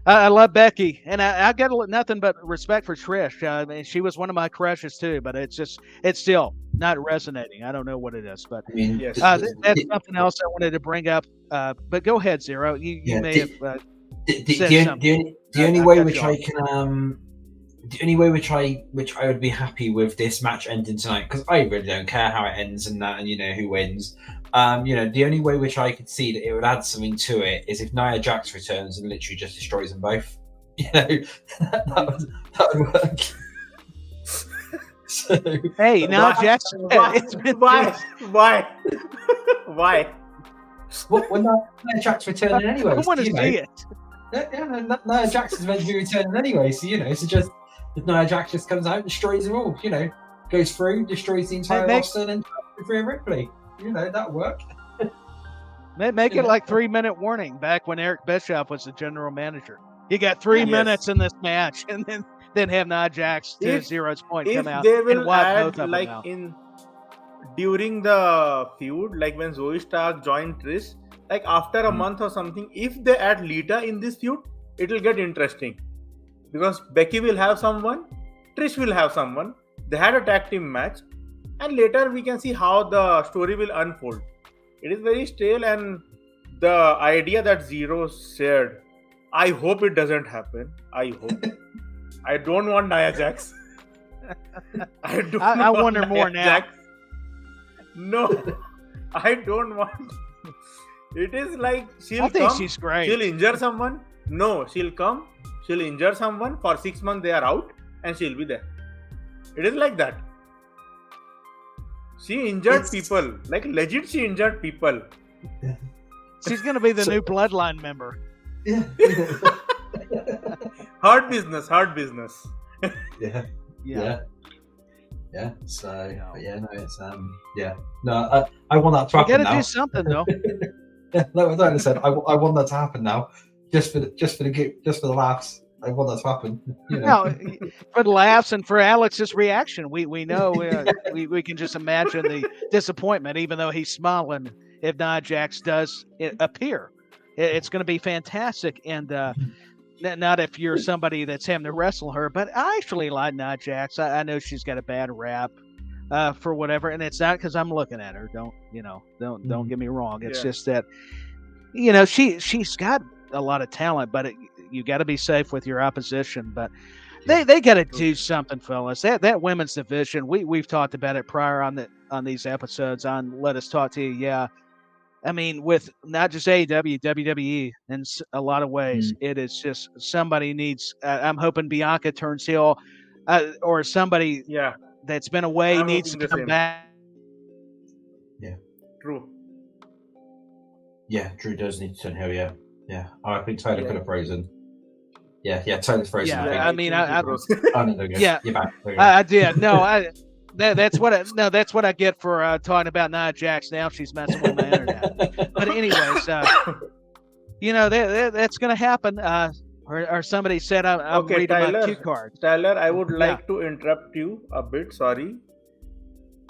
I love Becky, and I got nothing but respect for Trish. I mean, she was one of my crushes too, but it's still not resonating. I don't know what it is, but that's something else I wanted to bring up. But go ahead, Xero. You may have.
The only way which I would be happy with this match ending tonight, because I really don't care how it ends and that, and who wins. The only way which I could see that it would add something to it is if Nia Jax returns and literally just destroys them both. That would work. So,
hey, Nia Jax.
Why?
When Nia Jax returning anyway.
I want to see it.
Nia Jax is meant to be returning anyway, so so just if Nia Jax just comes out, destroys them all, goes through, destroys the entire roster, and then Rhea Ripley. That'll work.
Make it like 3-minute warning back when Eric Bischoff was the general manager. You got 3 minutes in this match, and then have Nia Jax to Zero's point come out.
If they will
and wipe
add
both of them
like
out.
during the feud, like when Zoe Stark joined Trish, like after a month or something, if they add Lita in this feud, it will get interesting. Because Becky will have someone, Trish will have someone. They had a tag team match, and later we can see how the story will unfold. It is very stale, and the idea that Xero shared, I hope it doesn't happen. I hope. I don't want Nia Jax.
I wonder more now.
Jax. No, I don't want. It is like
I think she's great.
She'll injure someone. No, she'll come. She'll injure someone for 6 months. They are out, and she'll be there. It is like that. She injured people. Like legit, she injured people.
She's gonna be the new Bloodline member.
Yeah.
Hard business.
Yeah. So, but it's No, I want that to happen now.
You gotta do something though.
Like I said, I want that to happen now, just for the laughs. I want that to happen.
For the laughs and for Alex's reaction, we know we can just imagine the disappointment, even though he's smiling. If Nia Jax does appear, it's going to be fantastic, and not if you're somebody that's having to wrestle her. But I actually like Nia Jax. I know she's got a bad rap, for whatever, and it's not because I'm looking at her. Don't get me wrong. It's just that she's got a lot of talent, but you got to be safe with your opposition. But they got to do something, fellas. That women's division, we've talked about it prior on these episodes on Let Us Talk to You. Yeah, I mean, with not just AEW, WWE, in a lot of ways, it is just somebody needs. I'm hoping Bianca turns heel, or somebody that's been away needs to come back.
Yeah,
true.
Yeah, Drew does need to turn heel. Yeah. Oh, I think Tyler could have frozen. Yeah, Tyler's frozen.
Yeah, I mean,
oh no, yeah, you're back.
I did. No, that's what I get for talking about Nia Jax. Now she's messing with my internet. But anyways, that's going to happen. Or somebody said I'm reading
Tyler,
my cue card.
Tyler, I would like to interrupt you a bit. Sorry.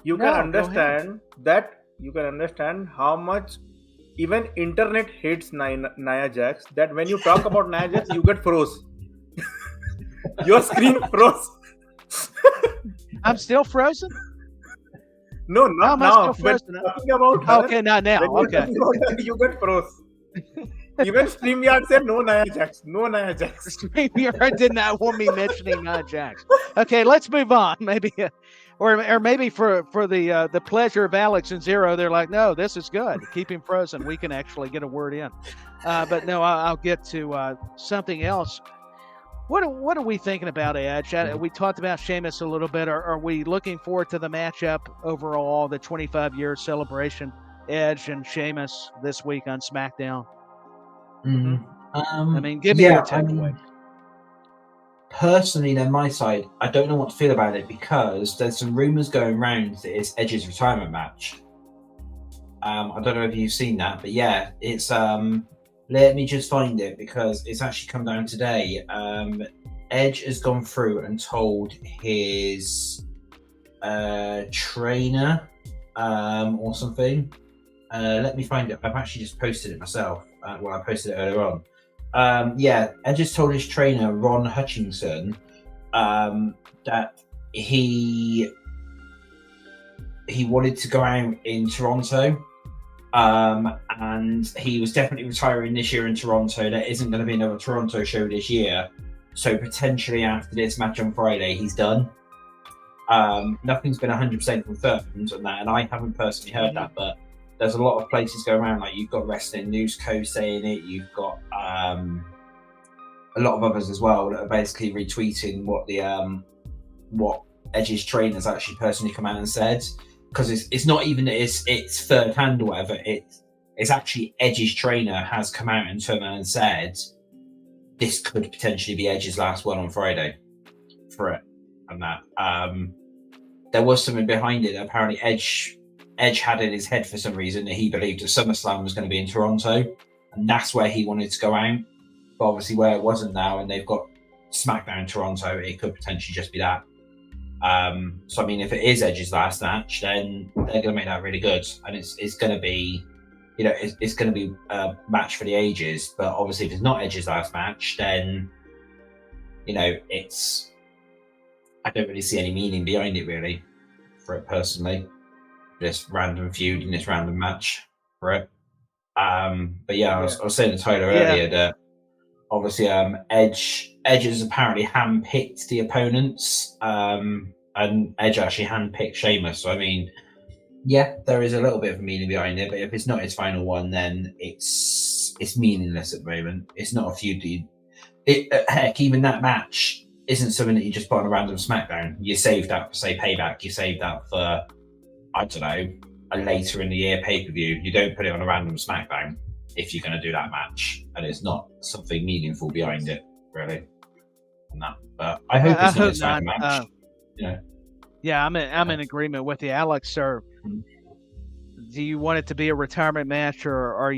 You can understand how much even internet hates Nia Jax, that when you talk about Nia Jax, you get froze. Your screen froze.
I'm still frozen?
No, not now.
Still frozen?
Talking about her,
okay, not now. Okay.
You get froze. Even StreamYard said no Nia Jax. No Nia Jax.
StreamYard did not want me mentioning Nia Jax. Okay, let's move on. Maybe, or maybe for the pleasure of Alex and Xero, they're like, no, this is good. Keep him frozen. We can actually get a word in. But no, I'll get to something else. What are we thinking about Edge? We talked about Sheamus a little bit. Are we looking forward to the matchup overall, the 25-year celebration, Edge and Sheamus this week on SmackDown? I mean, give me your takeaway.
Personally, on my side, I don't know what to feel about it because there's some rumors going around that it's Edge's retirement match. I don't know if you've seen that, but yeah, it's let me just find it because it's actually come down today. Edge has gone through and told his trainer or something. Let me find it. I've actually just posted it myself. I posted it earlier on. Edge has told his trainer, Ron Hutchinson, that he wanted to go out in Toronto. And he was definitely retiring this year in Toronto. There isn't going to be another Toronto show this year. So potentially after this match on Friday, he's done. Nothing's been 100% confirmed on that, and I haven't personally heard that, but there's a lot of places going around. Like you've got Wrestling News Co saying it. You've got a lot of others as well that are basically retweeting what Edge's trainers actually personally come out and said. Because it's not even that it's third hand or whatever. It's actually Edge's trainer has come out and turned around and said this could potentially be Edge's last one on Friday for it, and that there was something behind it. Apparently, Edge had in his head for some reason that he believed that SummerSlam was going to be in Toronto, and that's where he wanted to go out. But obviously, where it wasn't now, and they've got SmackDown Toronto, it could potentially just be that. So I mean, if it is Edge's last match, then they're going to make that really good, and it's going to be, it's going to be a match for the ages. But obviously, if it's not Edge's last match, then it's I don't really see any meaning behind it really, for it personally. This random feud in this random match for it. But yeah, I was saying to Tyler earlier that obviously Edge has apparently handpicked the opponents, and Edge actually handpicked Sheamus. So I mean, yeah, there is a little bit of a meaning behind it, but if it's not his final one, then it's meaningless at the moment. It's not a feud heck, even that match isn't something that you just put on a random SmackDown. You save that for, say, Payback. You save that for, I don't know, a later in the year pay-per-view. You don't put it on a random SmackDown if you're going to do that match, and it's not something meaningful behind it, really. No, but I hope it's not his final match.
Yeah, I'm in agreement with you, Alex. Sir, do you want it to be a retirement match, or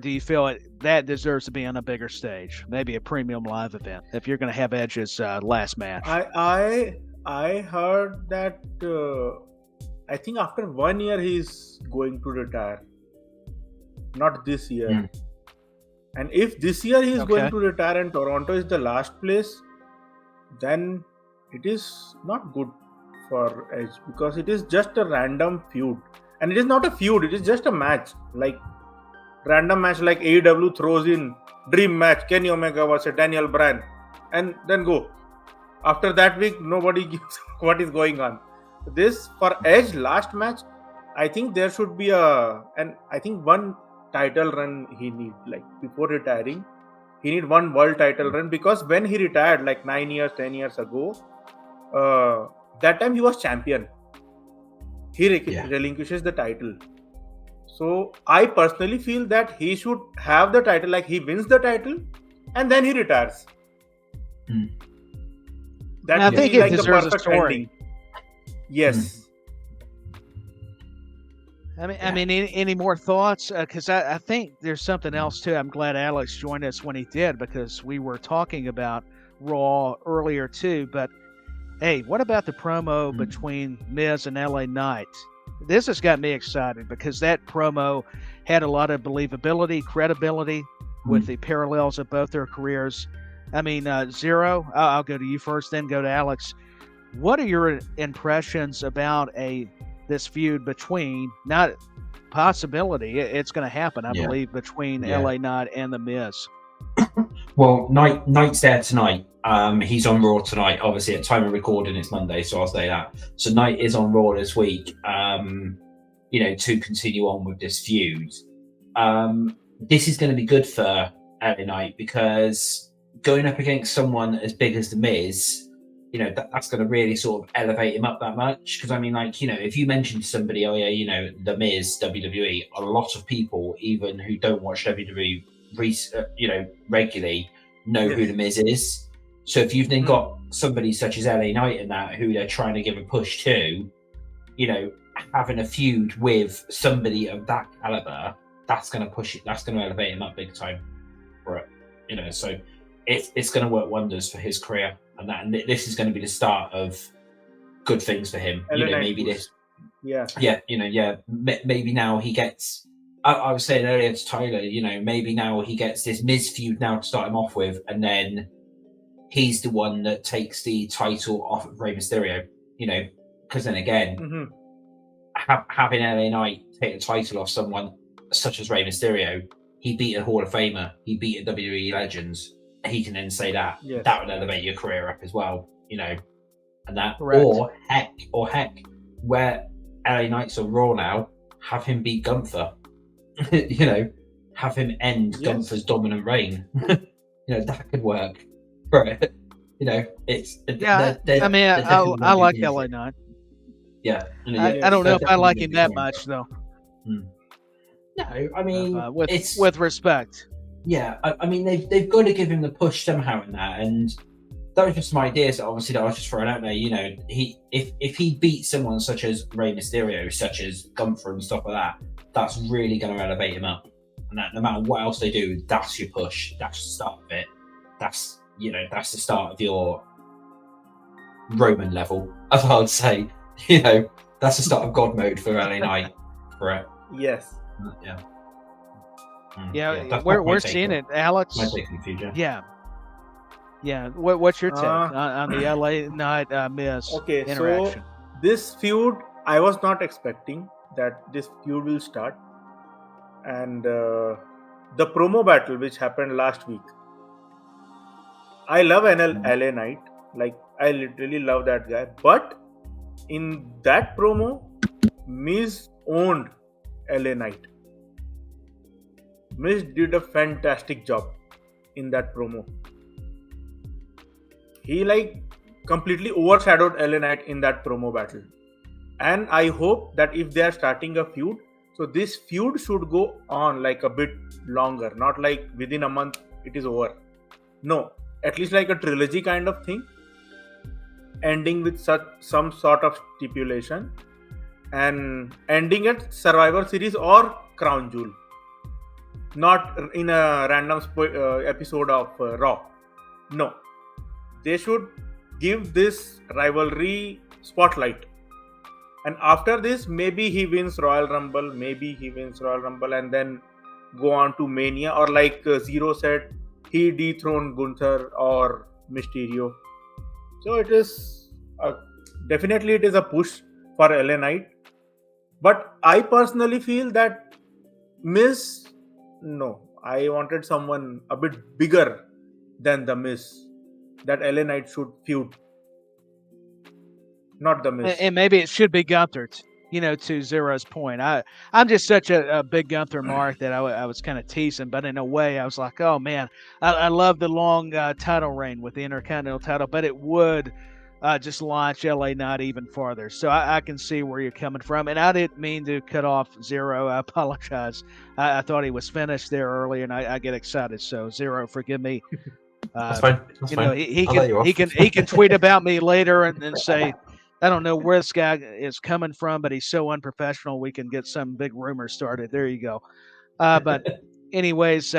do you feel that deserves to be on a bigger stage, maybe a premium live event, if you're going to have Edge's last match?
I heard that. I think after 1 year he's going to retire. Not this year. And if this year he's going to retire and Toronto is the last place, then it is not good for Edge because it is just a random feud, and it is not a feud. It is just a match, like random match, like AEW throws in dream match Kenny Omega versus Daniel Bryan, and then go. After that week, nobody gives what is going on. This for Edge last match, I think there should be and I think one title run he need, like before retiring. He need one world title run because when he retired like 9 years, 10 years ago, that time he was champion. He relinquishes the title. So I personally feel that he should have the title, like he wins the title and then he retires. That
I think it
like
deserves
the
a
perfect
story.
ending. Yes.
I mean, any more thoughts? Because I think there's something else too. I'm glad Alex joined us when he did because we were talking about Raw earlier too. But hey, what about the promo between Miz and LA Knight? This has got me excited because that promo had a lot of believability, credibility with the parallels of both their careers. I mean, Xero, I'll go to you first, then go to Alex. What are your impressions about this feud between, not possibility, it's going to happen, I believe, between LA Knight and The Miz?
Well, Knight's there tonight. He's on Raw tonight. Obviously, at time of recording, it's Monday, so I'll say that. So Knight is on Raw this week, to continue on with this feud. This is going to be good for LA Knight because going up against someone as big as The Miz, that's going to really sort of elevate him up that much. Because I mean, if you mention to somebody, The Miz, WWE, a lot of people, even who don't watch WWE, regularly, know who The Miz is. So if you've then got somebody such as LA Knight in that, who they're trying to give a push to, having a feud with somebody of that caliber, that's going to push it. That's going to elevate him up big time for it. So it's going to work wonders for his career. And this is going to be the start of good things for him. Maybe this. Maybe now he gets. I was saying earlier to Tyler, maybe now he gets this Miz feud now to start him off with, and then he's the one that takes the title off of Rey Mysterio. Because then again, having LA Knight take the title off someone such as Rey Mysterio, he beat a Hall of Famer, he beat a WWE legends. He can then say that that would elevate your career up as well, and that.
Correct.
Or heck, where LA Knight's on Raw now, have him beat Gunther. Have him end Gunther's dominant reign. That could work. Right. It's
I like LA Knight.
Yeah.
I don't know if I like him that much though.
No, I mean
with respect.
Yeah, I mean they've got to give him the push somehow in that, and that was just some ideas that I was just throwing out there. If he beats someone such as Rey Mysterio, such as Gunther and stuff like that, that's really going to elevate him up. And that no matter what else they do, that's your push. That's the start of it. That's the start of your Roman level, as I would say. That's the start of God mode for LA Knight. For it.
Yes.
Yeah.
Yeah, we're seeing it, Alex.
My take in the future.
Yeah. What's your take on the LA Knight Miz interaction?
So this feud, I was not expecting that this feud will start, and the promo battle which happened last week. I love LA Knight, like I literally love that guy, but in that promo, Miz owned LA Knight. Miz did a fantastic job in that promo. He completely overshadowed LA Knight in that promo battle. And I hope that if they are starting a feud, so this feud should go on like a bit longer, not like within a month it is over. No, at least like a trilogy kind of thing, ending with some sort of stipulation and ending at Survivor Series or Crown Jewel. Not in a random episode of Raw. No. They should give this rivalry spotlight. And after this, maybe he wins Royal Rumble, and then go on to Mania. Or like Xero said, he dethroned Gunther or Mysterio. So it is a definitely it is a push for LA Knight. But I personally feel that Miz, no, I wanted someone a bit bigger than the Miz. That LA Knight should feud, not the Miz.
And maybe it should be Gunther. To Zero's point, I'm just such a big Gunther mark that I was kind of teasing, but in a way I was like, oh man, I love the long title reign with the Intercontinental title, but it would just launch LA Knight even farther. So I can see where you're coming from, and I didn't mean to cut off Zero. I apologize. I thought he was finished there earlier, and I get excited. So Zero, forgive me.
That's fine. That's fine.
He can tweet about me later and say, I don't know where this guy is coming from, but he's so unprofessional. We can get some big rumors started. There you go. But anyways,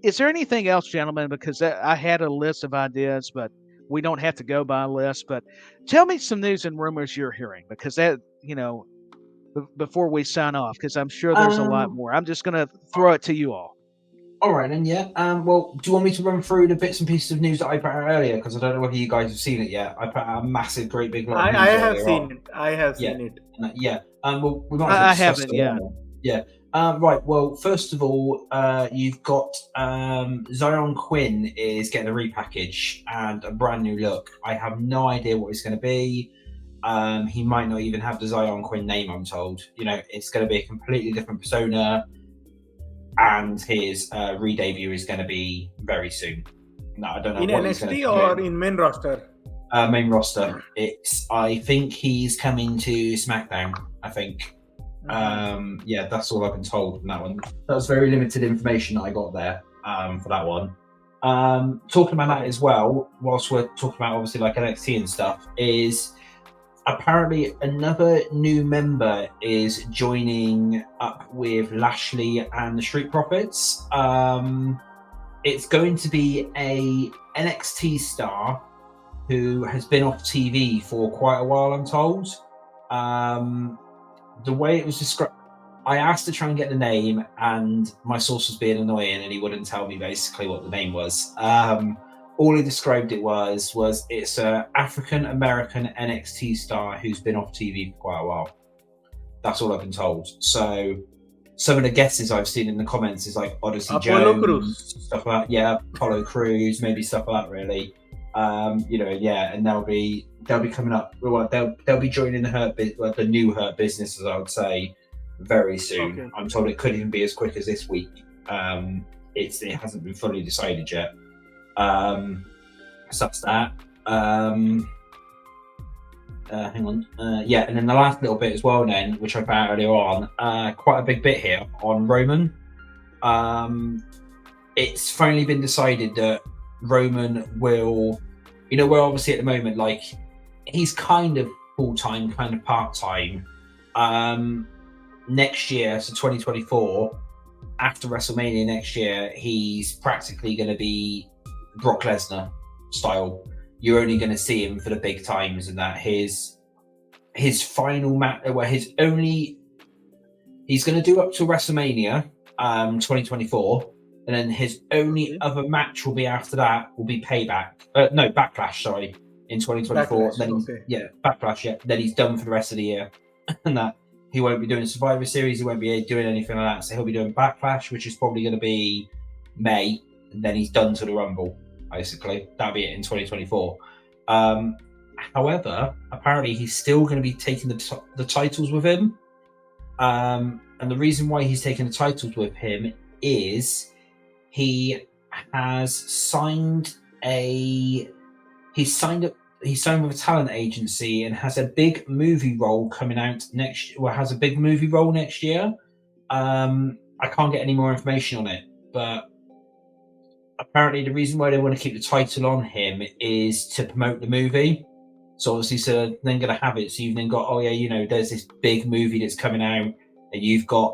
is there anything else, gentlemen? Because I had a list of ideas, but we don't have to go by a list. But tell me some news and rumors you're hearing, because that, before we sign off, because I'm sure there's a lot more. I'm just going to throw it to you all.
All right, then, yeah. Well, do you want me to run through the bits and pieces of news that I put out earlier? Because I don't know whether you guys have seen it yet. I put out a massive, great big lot of news
I have
earlier
seen
on.
it. I have seen it.
Yeah. Well, we might
I
as well discuss
haven't
it
yet.
all. Yeah. Right. Well, first of all, you've got Zion Quinn is getting a repackage and a brand new look. I have no idea what it's going to be. He might not even have the Zion Quinn name, I'm told. It's going to be a completely different persona. And his re-debut is going to be very soon. No, I don't know.
In
what he's going to
NXT
do.
or in main roster?
Main roster. I think he's coming to SmackDown. I think. Yeah, that's all I've been told from that one. That was very limited information that I got there for that one. Talking about that as well, whilst we're talking about obviously like NXT and stuff, is apparently another new member is joining up with Lashley and the Street Profits. It's going to be a NXT star who has been off TV for quite a while, I'm told. The way it was described, I asked to try and get the name, and my source was being annoying, and he wouldn't tell me basically what the name was. All he described it was it's an African American NXT star who's been off TV for quite a while. That's all I've been told. So some of the guesses I've seen in the comments is like Odyssey
Apollo
Jones,
Crews.
stuff like that. Yeah, Apollo Crews, maybe stuff like that. Really, and they'll be coming up. Well, they'll be joining the new Hurt Business, as I would say, very soon.
Okay.
I'm told it could even be as quick as this week. It hasn't been fully decided yet. So that's that. Hang on. And then the last little bit as well then, which I found earlier on, quite a big bit here on Roman. It's finally been decided that Roman will, we're obviously at the moment, like, he's kind of full-time, kind of part-time. Next year, so 2024, after WrestleMania next year, he's practically going to be Brock Lesnar style. You're only going to see him for the big times, and that his final match, he's going to do up to WrestleMania 2024, and then his only other match will be after that will be Backlash, sorry, in 2024. Backlash, yeah. Then he's done for the rest of the year, and that he won't be doing a Survivor Series, he won't be doing anything like that, so he'll be doing Backlash, which is probably going to be May, and then he's done to the Rumble. Basically, that'll be it in 2024. However, apparently he's still going to be taking the titles with him. And the reason why he's taking the titles with him is he has signed with a talent agency and has a big movie role coming out next year. I can't get any more information on it, but apparently the reason why they want to keep the title on him is to promote the movie. So obviously, so then going to have it. So you've then got, there's this big movie that's coming out, and you've got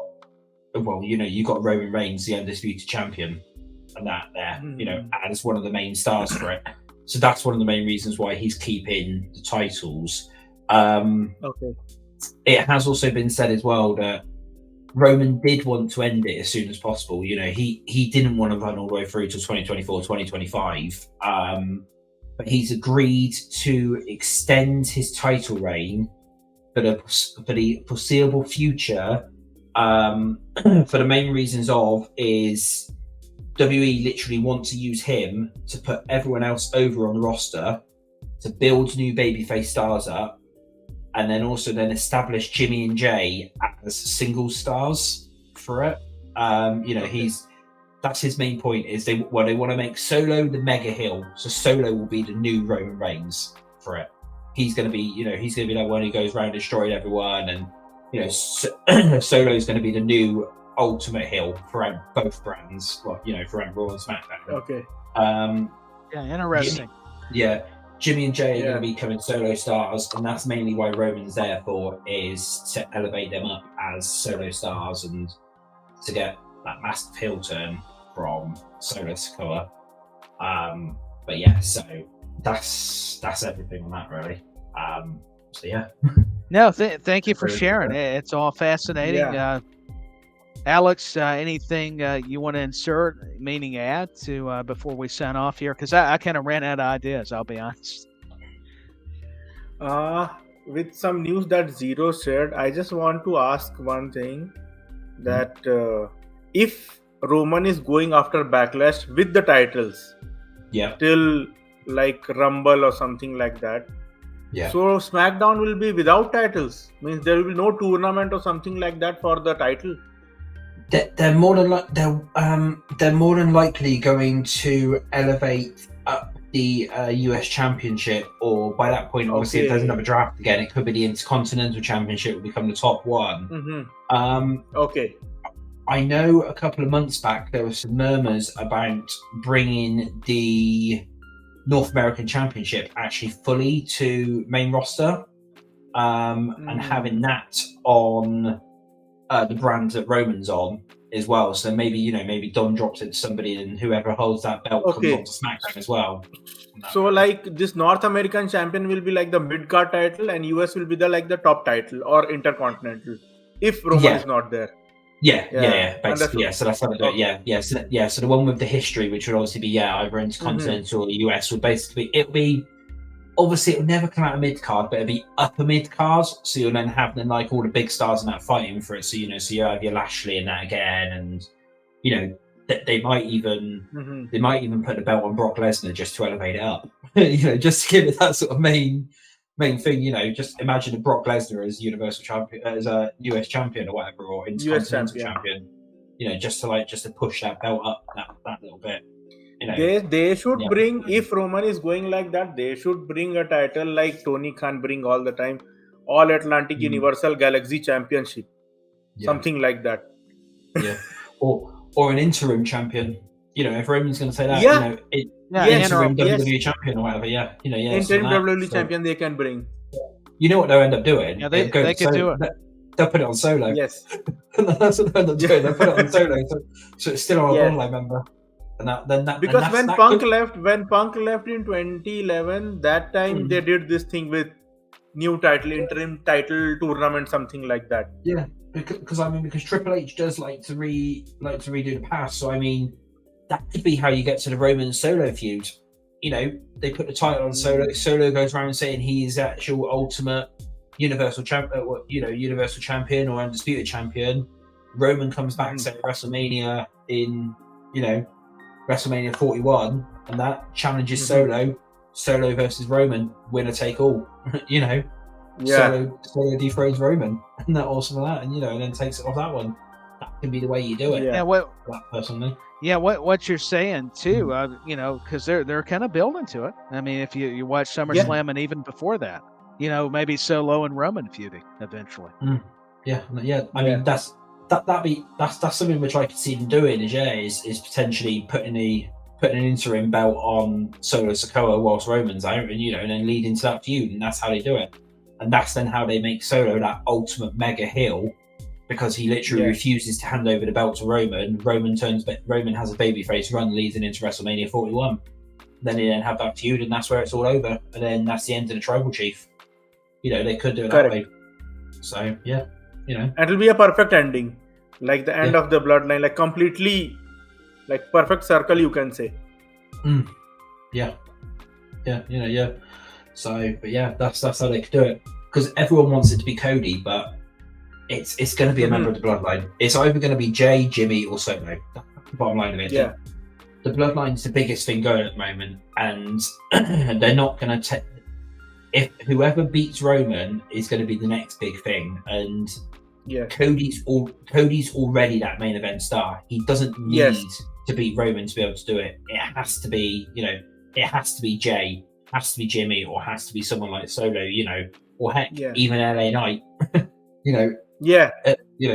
Roman Reigns, the undisputed champion, and that there, as one of the main stars for it. So that's one of the main reasons why he's keeping the titles.
Okay.
It has also been said as well that Roman did want to end it as soon as possible. He didn't want to run all the way through to 2024, 2025. but he's agreed to extend his title reign for the foreseeable future. For the main reasons is WWE literally want to use him to put everyone else over on the roster, to build new babyface stars up, and then also establish Jimmy and Jay as single stars for it. That's his main point, is they want to make Solo the mega heel. So Solo will be the new Roman Reigns for it. He's going to be that one who goes around destroying everyone, and Solo's going to be the new ultimate heel for both brands. Well, for Raw and SmackDown.
Okay.
Interesting.
Jimmy and Jay are going to be becoming solo stars, and that's mainly why Roman's there for, is to elevate them up as solo stars and to get that massive heel turn from Solo Sikoa. So that's everything on that, really.
No, thank you for sharing. It's all fascinating.
Yeah.
Alex, anything you want to insert, meaning add to before we sign off here? Because I kind of ran out of ideas, I'll be honest.
With some news that Xero shared, I just want to ask one thing, that if Roman is going after Backlash with the titles, till like Rumble or something like that, so SmackDown will be without titles, means there will be no tournament or something like that for the title.
They're more than likely going to elevate up the US Championship, or by that point, obviously, if there's another draft again, it could be the Intercontinental Championship will become the top one. I know a couple of months back there were some murmurs about bringing the North American Championship actually fully to main roster, and having that on the brand that Roman's on as well. So maybe Don drops it to somebody, and whoever holds that belt comes on to SmackDown as well.
So like this North American champion will be like the mid-card title, and US will be the top title or Intercontinental if Roman is not there.
Basically, so that's how they do it. So the one with the history, which would obviously be either Intercontinental or the US, would basically obviously it would never come out of mid card, but it'd be upper mid card. So you'll then have all the big stars in that fighting for it. So so you have your Lashley in that again, and they might even put the belt on Brock Lesnar just to elevate it up. Just to give it that sort of main thing. Just imagine a Brock Lesnar as Universal Champion, as a US champion or whatever, or Intercontinental champion. Just to push that belt up that little bit.
They should bring, if Roman is going like that, they should bring a title like Tony Khan bring all the time, All Atlantic Universal Galaxy Championship, something like that.
Or an interim champion. If Roman's going to say that, interim WWE champion or whatever.
Interim WWE champion they can bring.
You know what they'll end up doing?
Yeah, they could do it.
They'll put it on Solo.
Yes,
that's what they'll end up doing. They'll put it on Solo, so it's still on a online member.
Because when Punk left in 2011, that time they did this thing with new title, interim title tournament, something like that.
Yeah, because Triple H does like to redo the past. So that could be how you get to the Roman Solo feud. They put the title on Solo. Solo goes around saying he is actual ultimate Universal champion, Universal champion or undisputed champion. Roman comes back to WrestleMania in WrestleMania 41, and that challenges Solo versus Roman, winner take all. Solo dethrones Roman, and that awesome that, and then takes it off that one. That can be the way you do it. Personally.
What you're saying too, because they're kind of building to it. If you watch SummerSlam and even before that, maybe Solo and Roman feuding eventually.
That's something which I could see them doing. Is potentially putting an interim belt on Solo Sikoa whilst Roman's out, and and then lead into that feud, and that's how they do it. And that's then how they make Solo that ultimate mega heel, because he literally refuses to hand over the belt to Roman. Roman has a babyface run leading into WrestleMania 41. Then they have that feud, and that's where it's all over. And then that's the end of the Tribal Chief. They could do it that way. So
it'll be a perfect ending, like the end of the bloodline, like completely, like perfect circle, you can say.
Yeah. So, but yeah, that's how they could do it, because everyone wants it to be Cody, but it's going to be a member of the Bloodline. It's either going to be Jay, Jimmy, or Solo. That's the bottom line of it.
Yeah.
The Bloodline's the biggest thing going at the moment, and they're not going to. If whoever beats Roman is going to be the next big thing, and Cody's already that main event star. He doesn't need to beat Roman to be able to do it. It has to be, it has to be Jay, has to be Jimmy, or has to be someone like Solo, or heck, even LA Knight.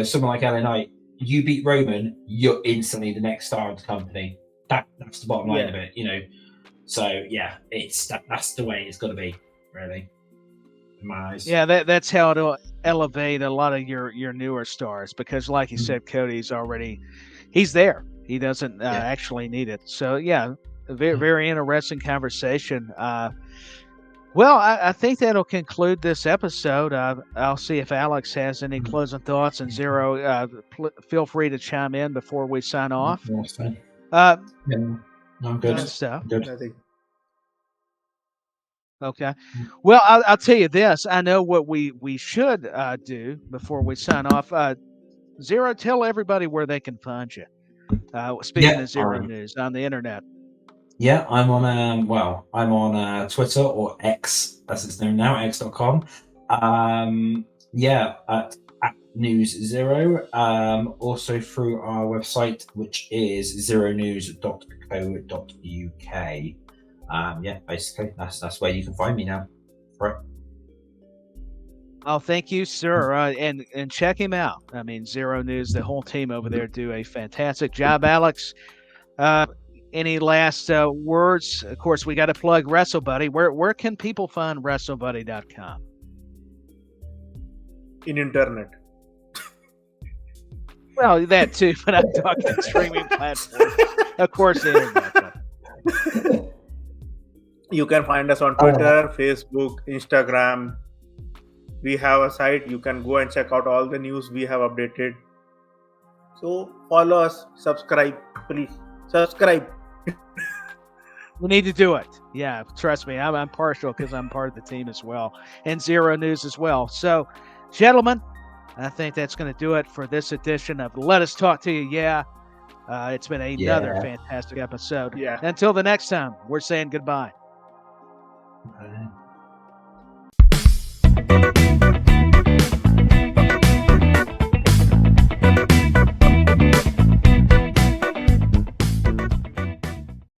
Someone like LA Knight. You beat Roman, you're instantly the next star of the company. That's the bottom line of it, So yeah, that's the way it's got to be, really. In my eyes.
Yeah, that's how it'll elevate a lot of your newer stars, because, like you said, Cody's he's there. He doesn't actually need it. So yeah, a very very interesting conversation. Well, I think that'll conclude this episode. I'll see if Alex has any closing thoughts, and Xero, feel free to chime in before we sign off.
I'm good.
Good stuff.
Good.
Okay. Well, I'll tell you this. I know what we should do before we sign off. Xero, tell everybody where they can find you. Speaking of Xero News on the internet.
Yeah, I'm on Twitter, or X, as it's known now, x.com. At News Xero. Also through our website, which is zeronews.co.uk. Basically, that's where you can find me now. Right.
Oh, thank you, sir. And check him out. I mean, Xero News, the whole team over there do a fantastic job. Alex, any last words? Of course, we got to plug WrestleBuddy. Where can people find WrestleBuddy.com?
In internet.
Well, that too, but I'm talking streaming platforms. Of course, the internet.
You can find us on Twitter, Facebook, Instagram. We have a site. You can go and check out all the news we have updated. So follow us, subscribe, please. Subscribe.
We need to do it. Yeah, trust me. I'm partial because I'm part of the team as well, and Xero News as well. So, gentlemen, I think that's going to do it for this edition of Let Us Talk to You. It's been another fantastic episode.
Yeah.
Until the next time, we're saying goodbye.
Bye.